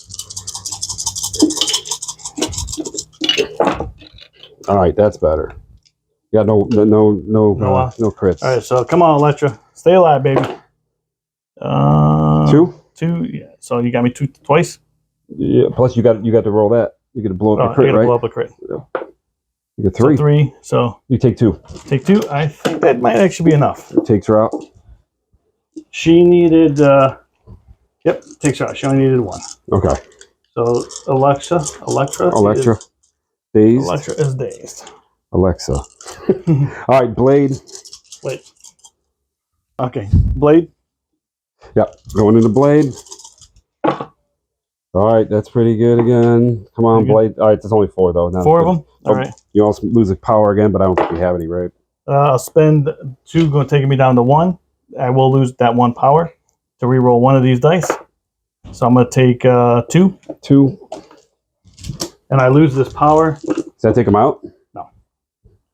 All right, that's better. Yeah, no crits. All right, so come on, Electra, stay alive, baby. 2. 2. Yeah. So you got me twice. Yeah. Plus, you got to roll that. You got to blow up a crit, right? Blow up a crit. Yeah. You get 3. So 3. So you take 2. Take 2. I think that might actually be enough. It takes her out. She needed. Yep, takes her out. She only needed 1. Okay. So Electra. Dazed. Electra is dazed. Alexa. All right, Blade. Wait. Okay, Blade. Yep, going into Blade. All right, that's pretty good again. Come on, Blade. All right, that's only 4 though. 4 of them. All right. You also lose a power again, but I don't think you have any, right? I'll spend 2, going taking me down to 1. I will lose that 1 power to re-roll 1 of these dice. So I'm going to take 2. 2. And I lose this power. Does that take him out? No.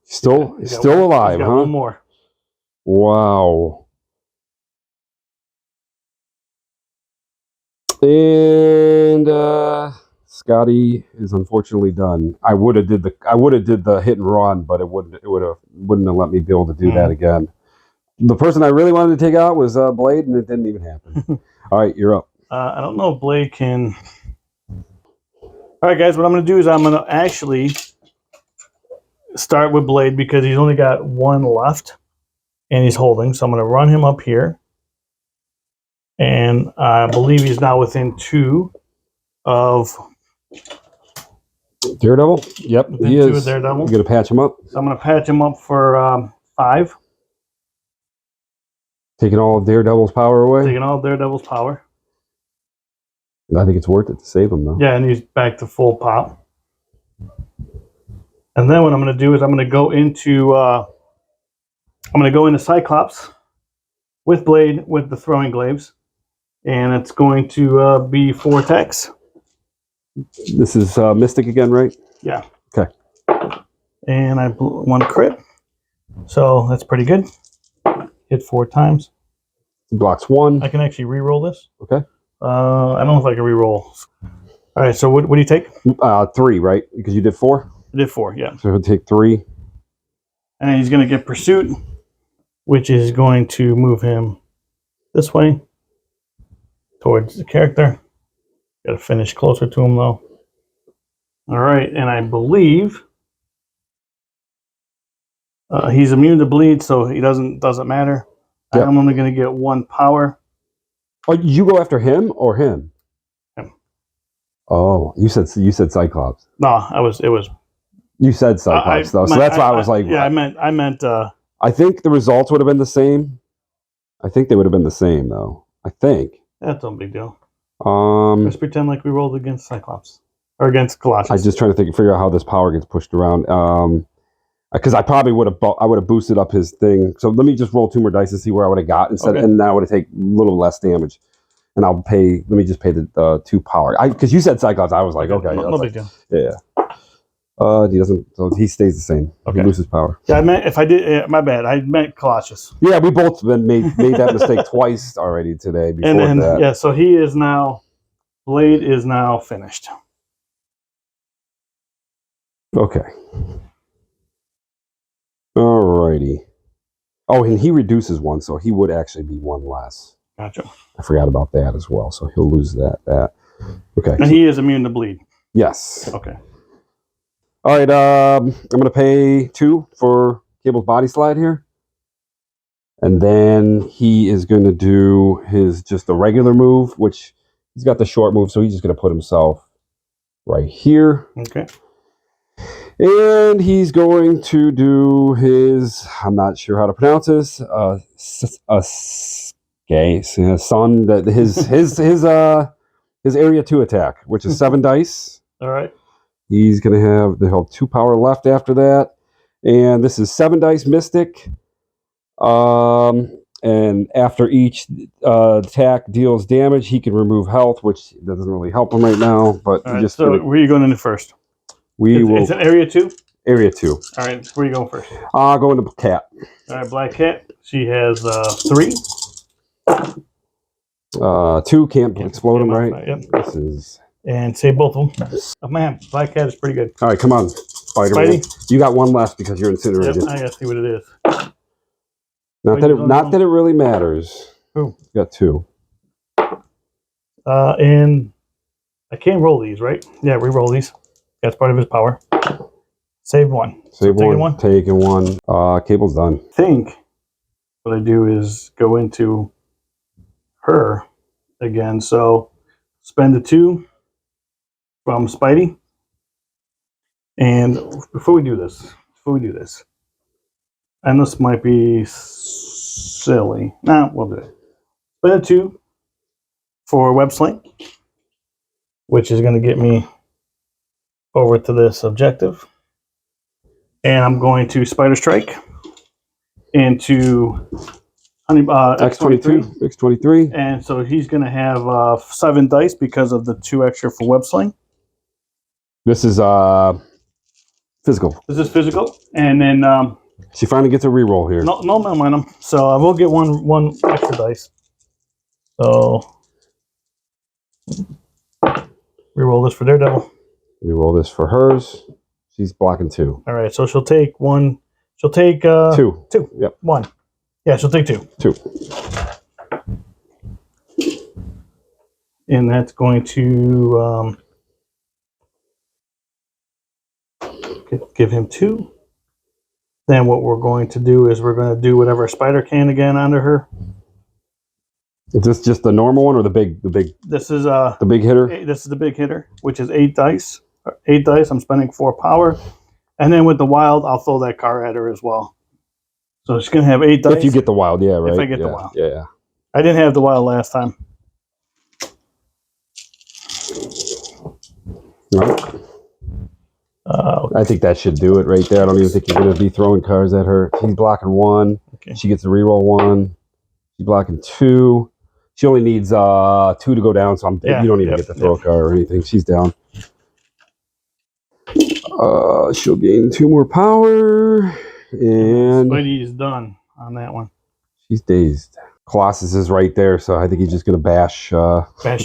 Still alive, he's got huh? 1 more. Wow. And Scotty is unfortunately done. I would have did the hit and wouldn't have let me be able to do that again. The person I really wanted to take out was Blade, and it didn't even happen. All right, you're up. I don't know if Blade can. All right, guys, what I'm going to do is I'm going to actually start with Blade because he's only got 1 left, and he's holding. So I'm going to run him up here. And I believe he's now within 2 of Daredevil. Yep, he is. 2 of Daredevil. You're gonna patch him up. So I'm gonna patch him up for 5. Taking all of Daredevil's power away. Taking all of Daredevil's power. I think it's worth it to save him though. Yeah, and he's back to full pop. And then what I'm gonna do is I'm gonna go into Cyclops with Blade with the throwing glaives. And it's going to be 4 attacks. This is Mystic again, right? Yeah. Okay. And I blew 1 crit. So that's pretty good. Hit 4 times. Blocks 1. I can actually re-roll this. Okay. I don't know if I can re-roll. All right, so what do you take? 3, right? Because you did 4? I did 4, yeah. So he'll take 3. And he's going to get Pursuit, which is going to move him this way. Towards the character. Got to finish closer to him though. All right, and I believe he's immune to bleed, so he doesn't matter. Yep. I'm only going to get 1 power. Oh, you go after him or him? Him. Oh, you said Cyclops. No, it was. You said Cyclops though, so that's why I was like. Yeah, I meant. I think the results would have been the same. I think they would have been the same though. I think. That's no big deal. Let's pretend like we rolled against Cyclops or against Colossus. I'm just trying to figure out how this power gets pushed around. Because I probably would have boosted up his thing. So let me just roll 2 more dice to see where I would have got instead, and then I would have taken a little less damage. And I'll pay. Let me just pay the 2 power. Because you said Cyclops, I was like, okay, no big deal. Yeah. He doesn't. So he stays the same. Okay. He loses power. Yeah, I meant if I did. My bad. I meant Colossus. Yeah, we both made that mistake twice already today. Before and then that. Yeah, so he is now. Blade is now finished. Okay. Alrighty. Oh, and he reduces one, so he would actually be one less. Gotcha. I forgot about that as well, so he'll lose that. Okay. And he is immune to bleed. Yes. Okay. All right. I'm going to pay 2 for Cable's body slide here. And then he is going to do his just a regular move, which he's got the short move, so he's just going to put himself right here. Okay. And he's going to do his, I'm not sure how to pronounce this, son, his area 2 attack, which is 7 dice. All right. He's going to have, they'll have 2 power left after that. And this is 7 dice mystic. And after each attack deals damage, he can remove health, which doesn't really help him right now. But all right, so where are you going into first? It's an area 2? Area 2. All right, where are you going first? I'll go into cat. All right, black cat. She has 3. 2 can't explode him, right? Yep. This is... And save both of them. Oh, man, black cat is pretty good. All right, come on, Spider. You got 1 left because you're incinerated. Yep, I gotta see what it is. Not that it really matters. Who? You got 2. And I can't roll these, right? Yeah, re-roll these. That's part of his power. Save 1. Save 1. Taking 1. Cable's done. I think what I do is go into her again. So spend the 2 from Spidey. And before we do this, and this might be silly. Nah, we'll do it. Spend a 2 for web sling, which is going to get me over to this objective. And I'm going to spider strike into X23. X23. And so he's going to have 7 dice because of the 2 extra for web sling. This is physical. This is physical. And then she finally gets a reroll here. No momentum. So I will get one extra dice. So reroll this for Daredevil. Reroll this for hers. She's blocking 2. All right, so she'll take 1. She'll take 2. 2. Yep. 1. Yeah, she'll take 2. 2. And that's going to give him 2. Then what we're going to do is we're going to do whatever spider can again onto her. Is this just the normal one or the big? This is the big hitter. This is the big hitter, which is 8 dice. 8 dice. I'm spending 4 power, and then with the wild, I'll throw that card at her as well. So she's gonna have 8 dice. If you get the wild, yeah, right. If I get the wild, yeah. I didn't have the wild last time. Right. I think that should do it right there. I don't even think you're going to be throwing cards at her. She's blocking 1. Okay. She gets to reroll 1. She's blocking 2. She only needs 2 to go down, so you don't even get to throw a card or anything. She's down. She'll gain 2 more power. And Spidey's done on that one. She's dazed. Colossus is right there, so I think he's just going to bash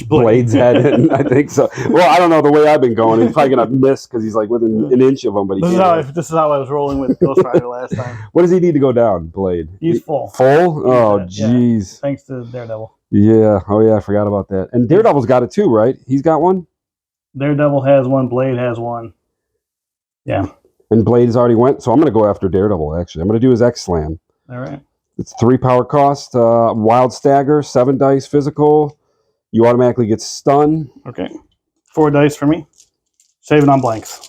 Blade's head in. I think so. Well, I don't know the way I've been going. He's probably going to miss because he's like within an inch of him. But this is how I was rolling with Ghost Rider last time. What does he need to go down, Blade? He's full. Full? Oh, jeez. Yeah. Thanks to Daredevil. Yeah. Oh, yeah. I forgot about that. And Daredevil's got it too, right? He's got 1. Daredevil has 1. Blade has 1. Yeah. And Blade has already went, so I'm going to go after Daredevil. Actually, I'm going to do his X Slam. All right. It's 3 power cost, wild stagger, 7 dice physical. You automatically get stun. Okay. 4 dice for me. Saving on blanks.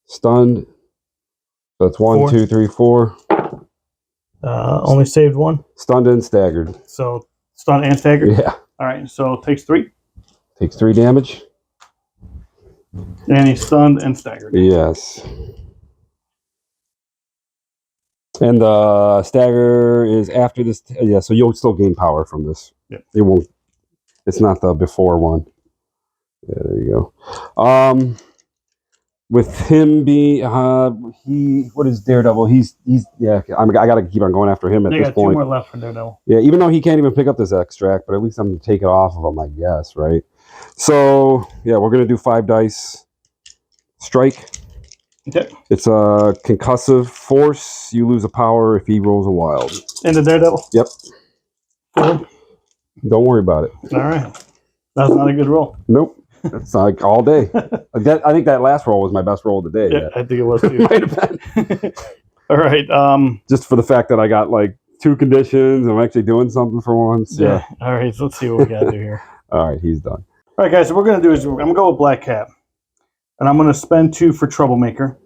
Stunned. So that's 1, 2, 3, 4. Only saved 1. Stunned and staggered. So stunned and staggered? Yeah. All right. So it takes 3. Takes 3 damage. And he's stunned and staggered. Yes. And the stagger is after this. Yeah, so you'll still gain power from this. Yeah. It won't. It's not the before one. Yeah, there you go. with him being what is Daredevil? He's yeah. I got to keep on going after him at They this got point. 2 more left for Daredevil. Yeah, even though he can't even pick up this extract, but at least I'm gonna take it off of him, I guess, right? So yeah, we're gonna do 5 dice strike. Okay. It's a concussive force. You lose a power if he rolls a wild. And the Daredevil. Yep. 4. Don't worry about it. All right. That's not a good roll. Nope. That's like all day. I think that last roll was my best roll of the day. Yeah, I think it was too. Might have been. All right. Just for the fact that I got like 2 conditions, I'm actually doing something for once. Yeah. All right. So let's see what we got to do here. All right, he's done. All right, guys. So what we're gonna do is I'm gonna go with Black Cat, and I'm gonna spend 2 for Troublemaker,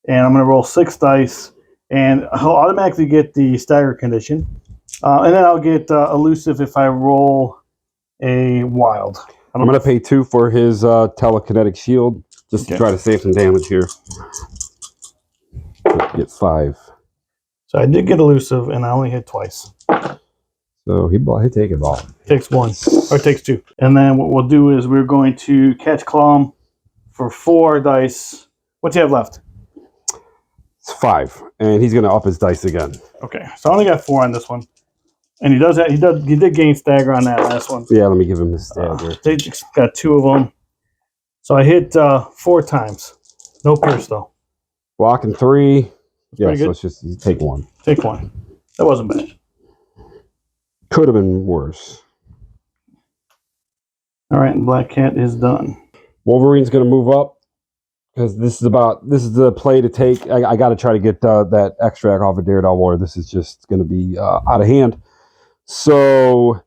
and I'm gonna roll 6 dice, and I'll automatically get the stagger condition, and then I'll get elusive if I roll a wild. I'm going to pay 2 for his telekinetic shield, just to try to save some damage here. Get 5. So I did get elusive, and I only hit twice. So he take it all. Takes 1, or takes 2. And then what we'll do is we're going to catch Claw for 4 dice. What do you have left? It's 5, and he's going to up his dice again. Okay, so I only got 4 on this one. And he did gain stagger on that last one. Yeah, let me give him his stagger. They got 2 of them. So I hit 4 times. No pierce though. Blocking 3. Yeah, so good. it's just take 1. Take 1. That wasn't bad. Could have been worse. All right, and Black Cat is done. Wolverine's going to move up because this is the play to take. I got to try to get that extract off of Daredevil, or this is just going to be out of hand. So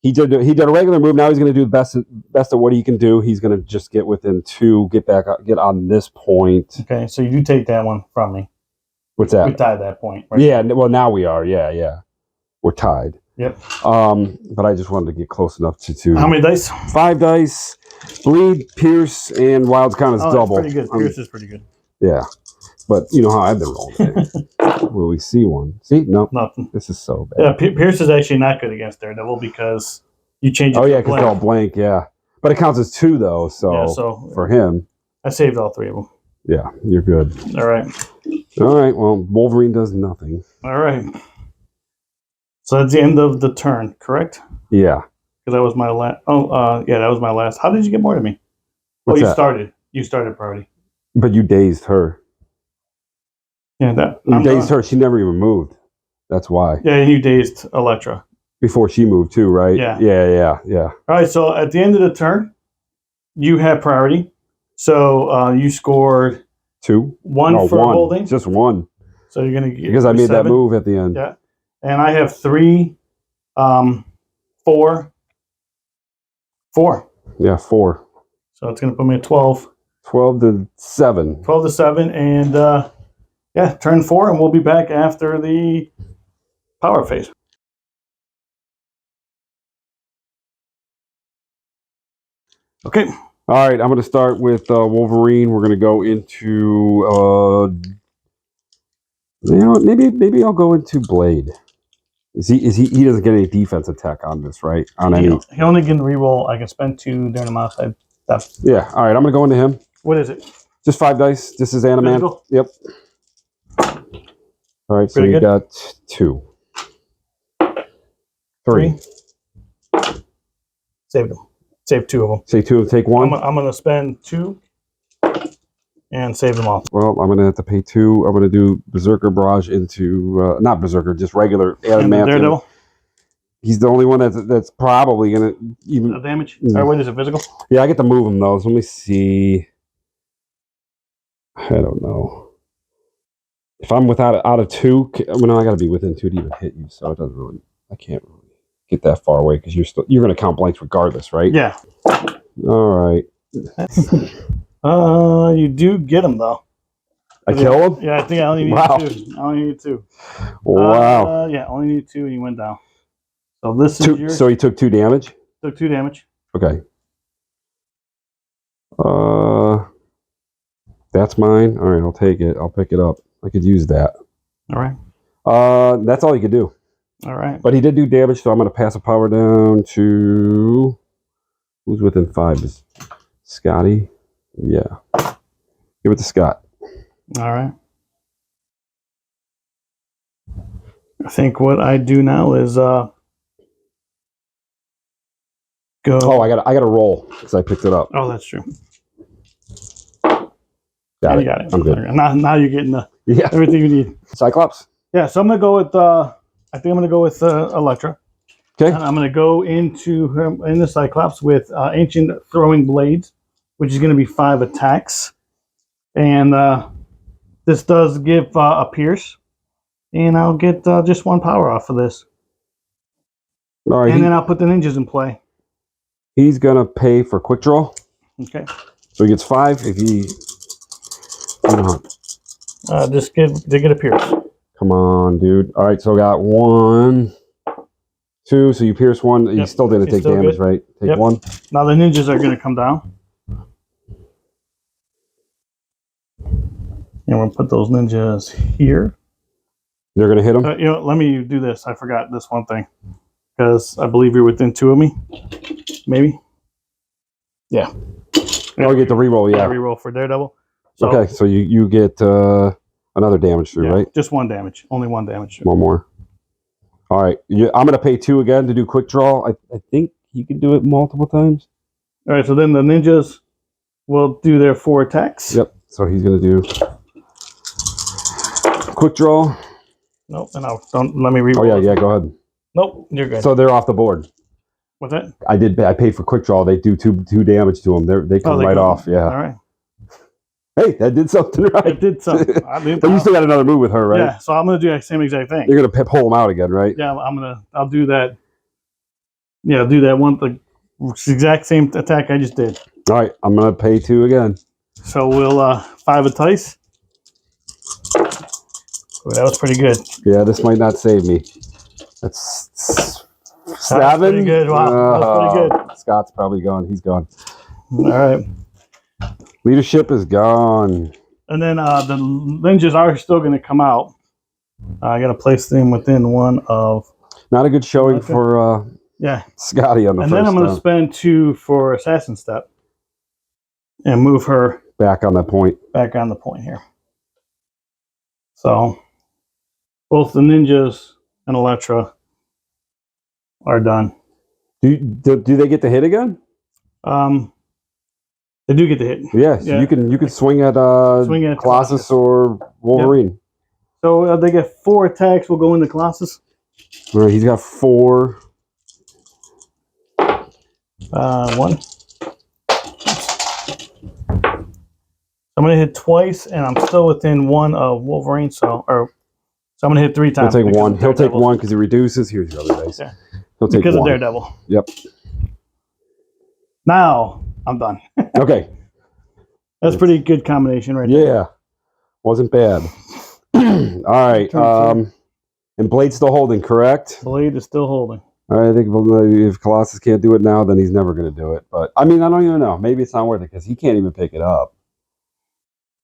he did a regular move. Now he's going to do the best of what he can do. He's going to just get within 2, get on this point. Okay, so you do take that one from me. What's that? We tied that point, right? Yeah. Well, now we are. Yeah. We're tied. Yep. But I just wanted to get close enough to. How many dice? 5 dice. Bleed, pierce, and wild's count is double. Pretty good. Pierce is pretty good. Yeah. But you know how I've been rolling. Will we see one? See? No. Nothing. This is so bad. Yeah, Pierce is actually not good against Daredevil because you change it. Oh, yeah, because they're all blank, yeah. But it counts as 2, though, so for him. I saved all 3 of them. Yeah, you're good. All right. All right, well, Wolverine does nothing. All right. So that's the end of the turn, correct? Yeah. Because that was my last. Yeah, that was my last. How did you get more than me? What's you that? started. You started priority. But you dazed her. Yeah, you dazed her. She never even moved. That's why. Yeah, and you dazed Elektra. Before she moved too, right? Yeah. Yeah. All right, so at the end of the turn, you had priority. So you scored 2. 1 for holding. Just 1. So you're gonna get because I made 7. that move at the end. Yeah, and I have 3, 4. Yeah, 4. So it's gonna put me at 12. 12 to 7. 12 to 7, and yeah, turn 4, and we'll be back after the power phase. Okay. All right, I'm going to start with Wolverine. We're going to go into maybe I'll go into Blade. He doesn't get any defense attack on this, right? He only can reroll. I can spend 2 during the modified stuff. Yeah. All right, I'm going to go into him. What is it? Just 5 dice. This is Animant. Yep. All right, so you got 2. 3. Saved them. Save 2 of them. Say 2 and take 1. I'm going to spend 2 and save them all. Well, I'm going to have to pay 2. I'm going to do Berserker Barrage into not Berserker, just regular Animant. Daredevil. He's the only one that's probably going to even damage. All right, wait, is it physical? Yeah, I get to move him though. So let me see. I don't know. If I'm out of 2, I got to be within 2 to even hit you. So it doesn't really. I can't really get that far away because you're going to count blanks regardless, right? Yeah. All right. You do get him though. I kill him? Yeah, I think I only need 2. I only need 2. Wow. Yeah, only need 2, and he went down. So this is 2. yours. So he took 2 damage. Took 2 damage. Okay. That's mine. All right, I'll take it. I'll pick it up. I could use that. All right. That's all he could do. All right. But he did do damage, so I'm going to pass a power down to who's within 5? Is Scotty? Yeah. Give it to Scott. All right. I think what I do now is go. Oh, I got to roll because I picked it up. Oh, that's true. Got You it. got it. I'm good. Now you're getting Yeah. everything you need. Cyclops. Yeah, so I'm gonna go with. I think I'm gonna go with Electra. Okay. And I'm gonna go into in the Cyclops with Ancient Throwing Blades, which is gonna be 5 attacks, and this does give a pierce, and I'll get just 1 power off of this. All right. And then I'll put the ninjas in play. He's gonna pay for quick draw. Okay. So he gets 5 if he. Just get a pierce. Come on, dude. All right, so I got 1, 2. So you pierce 1. Yep. You still didn't take damage, good. right? Take 1. Now the ninjas are going to come down. And we'll put those ninjas here. You're going to hit them? You know, let me do this. I forgot this one thing. Because I believe you're within 2 of me. Maybe. Yeah. Oh, you get the reroll, yeah. Reroll for Daredevil. So, okay, so you get another damage through, right? Just 1 damage. Only 1 damage. 1 more. All right. I'm going to pay 2 again to do quick draw. I think you can do it multiple times. All right, so then the ninjas will do their 4 attacks. Yep. So he's going to do quick draw. Nope, and don't let me reroll. Oh, yeah, go ahead. Nope, you're good. So they're off the board. What's that? I paid for quick draw. They do 2 damage to them. They come right off. Yeah. All right. Hey, that did something right. It did something. But you still got another move with her, right? Yeah, so I'm going to do that same exact thing. You're going to pull them out again, right? Yeah, I'll do that. Yeah, do that one, the exact same attack I just did. All right, I'm going to pay 2 again. So we'll 5 of dice. Ooh, that was pretty good. Yeah, this might not save me. That's 7. That's pretty good. Wow, that was pretty good. Scott's probably gone. He's gone. All right. Leadership is gone. And then the ninjas are still going to come out. I got to place them within 1 of. Not a good showing for Scotty on the first. And then I'm going to spend 2 for Assassin Step and move her back on that point. Back on the point here. So both the ninjas and Electra are done. Do they get to hit again? They do get to hit. Yeah, so you can swing at Colossus or Wolverine. Yep. So they get 4 attacks. We'll go into Colossus. All right, he's got 4. 1. I'm going to hit twice, and I'm still within 1 of Wolverine. So I'm going to hit 3 times. He'll take 1. He'll take 1 because he reduces. Here's your other dice. Yeah. He'll take because 1. Of Daredevil. Yep. Now I'm done. Okay. That's a pretty good combination right there. Yeah. Wasn't bad. All right. And Blade's still holding, correct? Blade is still holding. All right, I think if Colossus can't do it now, then he's never going to do it. But, I mean, I don't even know. Maybe it's not worth it because he can't even pick it up.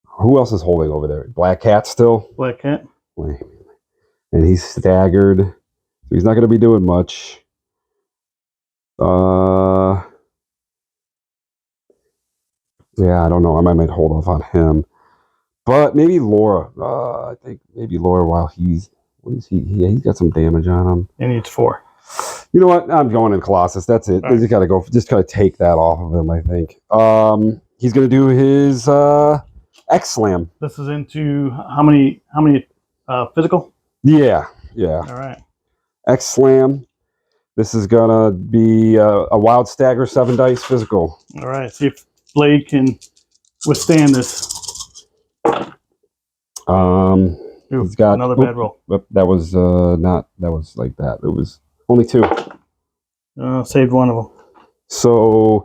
Who else is holding over there? Black Cat still? Black Cat. And he's staggered. So he's not going to be doing much. Yeah, I don't know. I might hold off on him. But maybe Laura. I think maybe Laura while he's... What is he? Yeah, he's got some damage on him. He needs 4. You know what? I'm going in Colossus. That's it. Right. Just got to go. Just kind of take that off of him, I think. He's going to do his X Slam. This is into how many physical? Yeah. All right. X Slam. This is going to be a wild stagger 7 dice physical. All right. See if Blade can withstand this. He's got another bad roll. That was not. That was like that. It was only 2. Saved 1 of them. So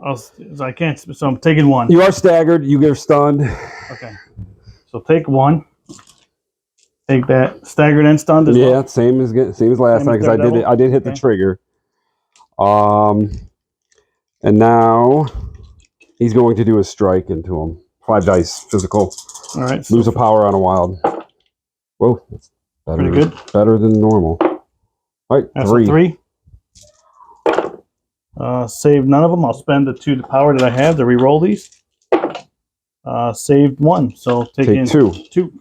I can't. So I'm taking 1. You are staggered. You get stunned. Okay. So take 1. Take that staggered and stunned as well. Yeah, same as last time because I did hit the trigger. And now he's going to do a strike into him. 5 dice physical. All right. Lose a power on a wild. Whoa, that's better, pretty good. Better than normal. All right, that's 3. 3. Save none of them. I'll spend the 2 power that I have to re-roll these. saved 1. So take 2. 2.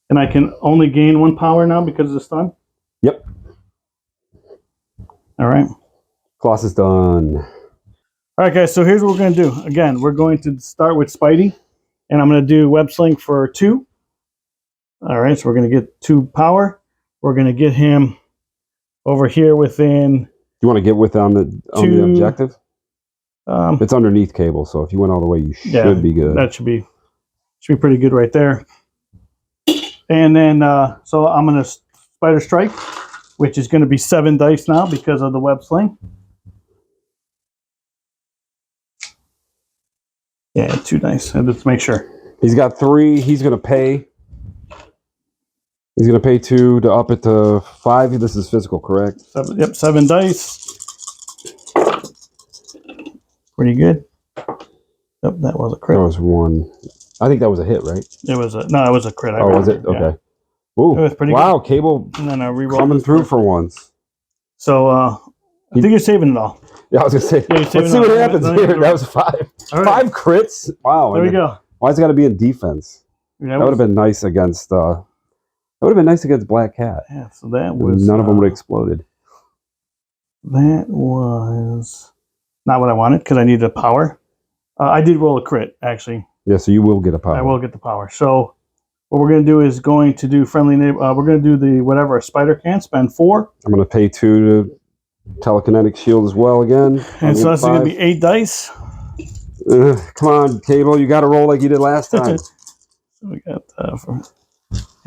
And I can only gain 1 power now because of the stun? Yep. All right. Class is done. All right, guys. So here's what we're going to do. Again, we're going to start with Spidey. And I'm going to do Web Sling for 2. All right. So we're going to get 2 power. We're going to get him over here within... You want to get with on the objective? It's underneath cable, so if you went all the way, you should be good. That should be pretty good right there. And then, so I'm going to Spider Strike, which is going to be 7 dice now because of the Web Sling. Yeah, 2 dice. Let's make sure. He's got 3. He's going to pay. He's going to pay 2 to up it to 5. This is physical, correct? 7, 7 dice. Pretty good. Yep, that was a crit. That was 1. I think that was a hit, right? It was a no. It was a crit. Was it? Okay. Yeah. Ooh, it was pretty wow, good. Cable and then I coming through for once. So I think you're saving it all. Yeah, I was gonna say. Yeah, let's see what happens here. That was a 5. Right. 5 crits. Wow. There we go. Why's it got to be in defense? Yeah, that would have been nice against. That would have been nice against Black Cat. Yeah. So that was. None of them would have exploded. That was not what I wanted because I needed a power. I did roll a crit actually. Yeah, so you will get a power. I will get the power. So what we're going to do is going to do friendly neighbor. We're going to do the whatever a spider can spend 4. I'm going to pay 2 to telekinetic shield as well again. And so that's going to be 8 dice. Come on, Cable, you got to roll like you did last time. So we got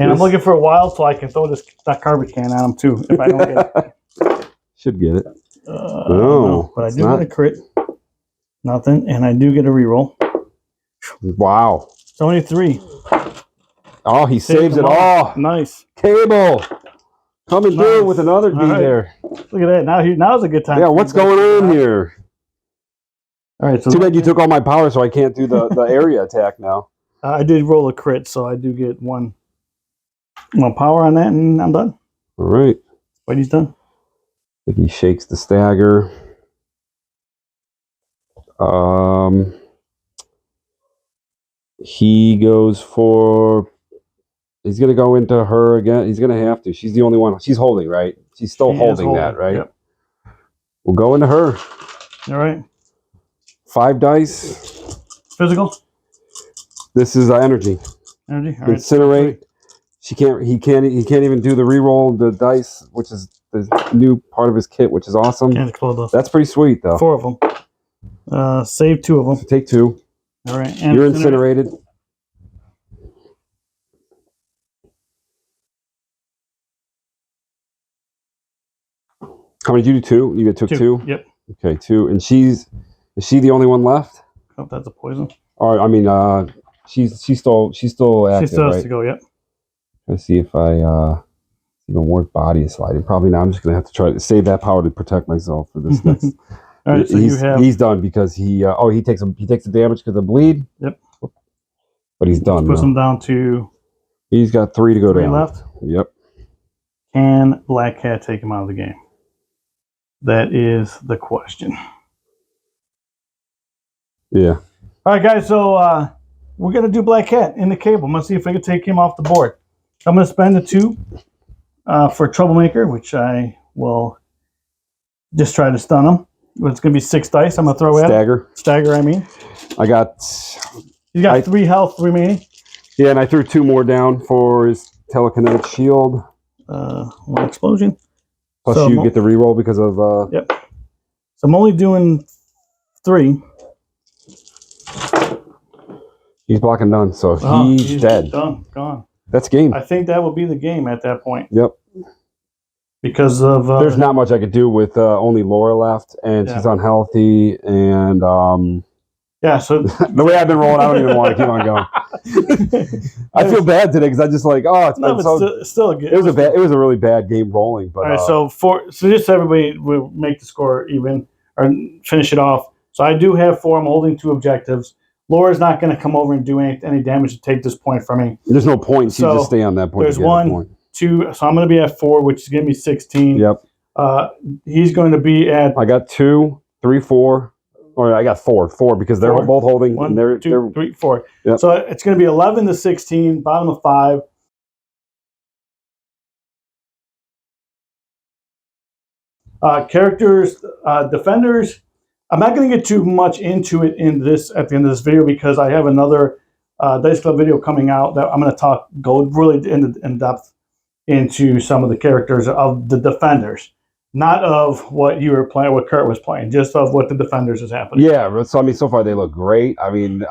and I'm looking for a wild so I can throw that garbage can at him too if I don't get it. Should get it. No, but I do get a crit. Nothing, and I do get a reroll. Wow. It's only 3. Oh, he saves it all. Nice. Cable. Coming through with another D there. Look at that. Now's a good time. Yeah, what's going on here? All right. So too bad you took all my power, so I can't do the area attack now. I did roll a crit, so I do get 1 power on that, and I'm done. All right. Spidey's done. I think he shakes the stagger. He goes for... He's going to go into her again. He's going to have to. She's the only one. She's holding, right? She's still holding that, right? Yep. We'll go into her. All right. 5 dice. Physical. This is energy. Energy. All right. Incinerate. He can't even do the reroll the dice, which is the new part of his kit, which is awesome. Can't explode those. That's pretty sweet, though. 4 of them. Save 2 of them. So take 2. All right. And you're incinerated. How many did you do? 2? You took 2? Yep. Okay, 2. And is she the only one left? Oh, that's a poison. Or I mean, she's still active, she still has right? to go. Yep. Let's see if I even worth body sliding. Probably not. I'm just gonna have to try to save that power to protect myself for this next. All right, so he's done because he takes the damage because of bleed. Yep. But he's done. Puts him down to. He's got 3 to go 3 down. left. Yep. Can Black Cat take him out of the game? That is the question. Yeah. All right, guys. So we're gonna do Black Cat in the cable. I'm gonna see if I can take him off the board. I'm gonna spend the 2 for Troublemaker, which I will just try to stun him. It's gonna be 6 dice. I'm gonna throw at Stagger. Stagger. I mean. He's got 3 health remaining. Yeah, and I threw 2 more down for his telekinetic shield. 1 explosion. Plus so you get the reroll because of... Yep. So I'm only doing 3. He's blocking none, so he's dead. Done. Gone. That's game. I think that will be the game at that point. Yep. Because of... there's not much I could do with only Laura left, and she's unhealthy, and... yeah, so... the way I've been rolling, I don't even want to keep on going. I feel bad today because I just like, it's been so... Still good. It was a really bad game rolling. But, all right, so just so everybody will make the score even, or finish it off. So I do have 4. I'm holding 2 objectives. Laura's not going to come over and do any damage to take this point from me. There's no point. She just stay on that point. There's 1, 2, so I'm going to be at 4, which is going to be 16. Yep. He's going to be at... I got 2, 3, 4, Or I got four because they're both holding. One, and they're, 2, 3, 4. Yep. So it's going to be 11 to 16, bottom of 5. Characters, defenders. I'm not going to get too much into it at the end of this video because I have another Dice Club video coming out that I'm going to go really in depth into some of the characters of the defenders, not of what you were playing, what Kurt was playing, just of what the defenders is happening. Yeah, so I mean, so far they look great. We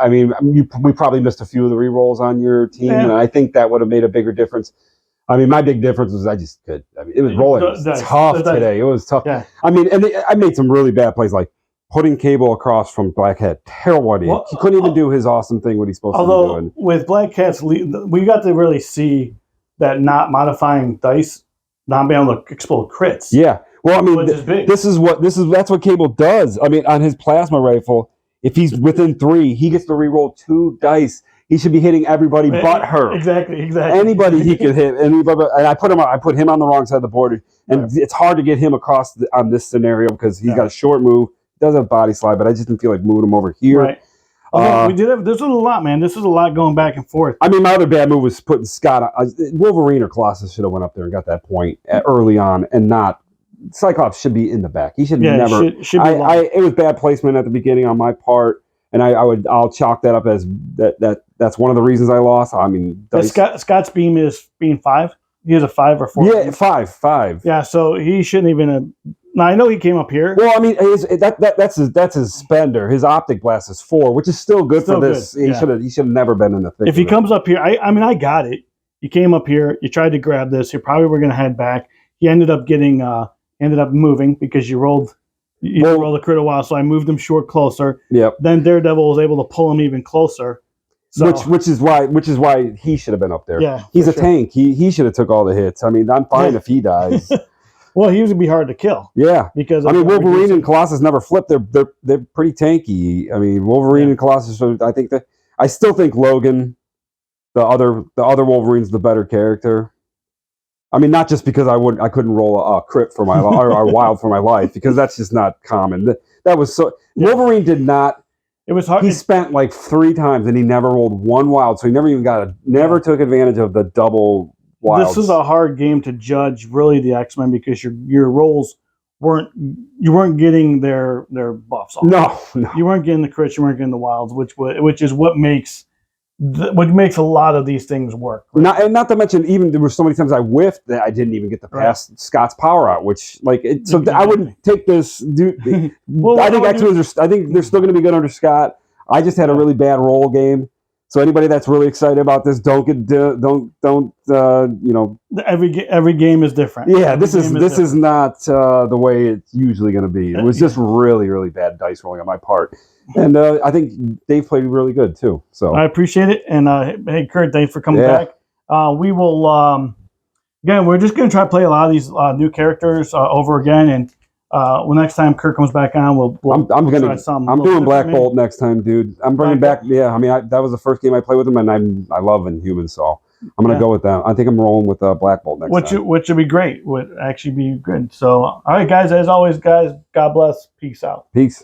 probably missed a few of the rerolls on your team, and I think that would have made a bigger difference. I mean, my big difference was it was rolling. It was tough today. It was tough. Yeah. I mean, and I made some really bad plays, like putting Cable across from Black Hat. Terrible idea. Well, he couldn't even do his awesome thing, what he's supposed to be doing. With Black Cat's lead, we got to really see that not modifying dice, not being able to explode crits. Yeah. Well, I mean, that's what Cable does. I mean, on his plasma rifle, if he's within 3, he gets to reroll 2 dice. He should be hitting everybody but her. Exactly. Anybody he can hit. And I put him on the wrong side of the board, and it's hard to get him across on this scenario because he's got a short move. He does have body slide, but I just didn't feel like moving him over here. Right. This was a lot, man. This was a lot going back and forth. I mean, my other bad move was putting Scott. Wolverine or Colossus should have went up there and got that point early on, and not. Cyclops should be in the back. He should never. Should be it was bad placement at the beginning on my part, and I'll chalk that up as that's one of the reasons I lost. I mean, Scott's beam is being 5. He has a 5 or 4. Yeah, 5. Yeah, so he shouldn't even have. Now I know he came up here. Well, I mean, that's his spender. His optic blast is 4, which is still good for this. He should have never been in the thick. If he comes up here, I mean, I got it. You came up here. You tried to grab this. You probably were going to head back. He ended up moving because you rolled a crit a while. So I moved him short closer. Yep. Then Daredevil was able to pull him even closer. So, which is why he should have been up there. Yeah, he's a tank. He should have took all the hits. I mean, I'm fine if he dies. Well, he would be hard to kill. Yeah, because I mean, Wolverine and Colossus never flip. They're pretty tanky. I mean, Wolverine and Colossus. I still think Logan, the other Wolverine's the better character. I mean, not just because I couldn't roll a crit for my or wild for my life, because that's just not common. That was so. Yeah. Wolverine did not. It was hard. He spent like 3 times and he never rolled 1 wild, so he never even took advantage of the double wilds. This is a hard game to judge, really, the X-Men, because your rolls weren't getting their buffs off. No, you weren't getting the crits, you weren't getting the wilds, which is what makes a lot of these things work. Right? Not to mention, even there were so many times I whiffed that I didn't even get to pass Scott's power out, which I wouldn't take this. Well, I think I think they're still going to be good under Scott. I just had a really bad roll game. So anybody that's really excited about this, don't every game is different. Yeah, this is not the way it's usually going to be. It was just really, really bad dice rolling on my part. And I think Dave played really good too. So I appreciate it. And hey, Kurt, thanks for coming back. We will again. We're just going to try to play a lot of these new characters over again. And next time Kurt comes back on, I'm doing Black Bolt next time, dude. I'm bringing back. Yeah, I mean, that was the first game I played with him, and I love Inhumans, so I'm going to go with that. I think I'm rolling with Black Bolt next time. Which would be great. Would actually be good. So, all right, guys. As always, guys. God bless. Peace out. Peace.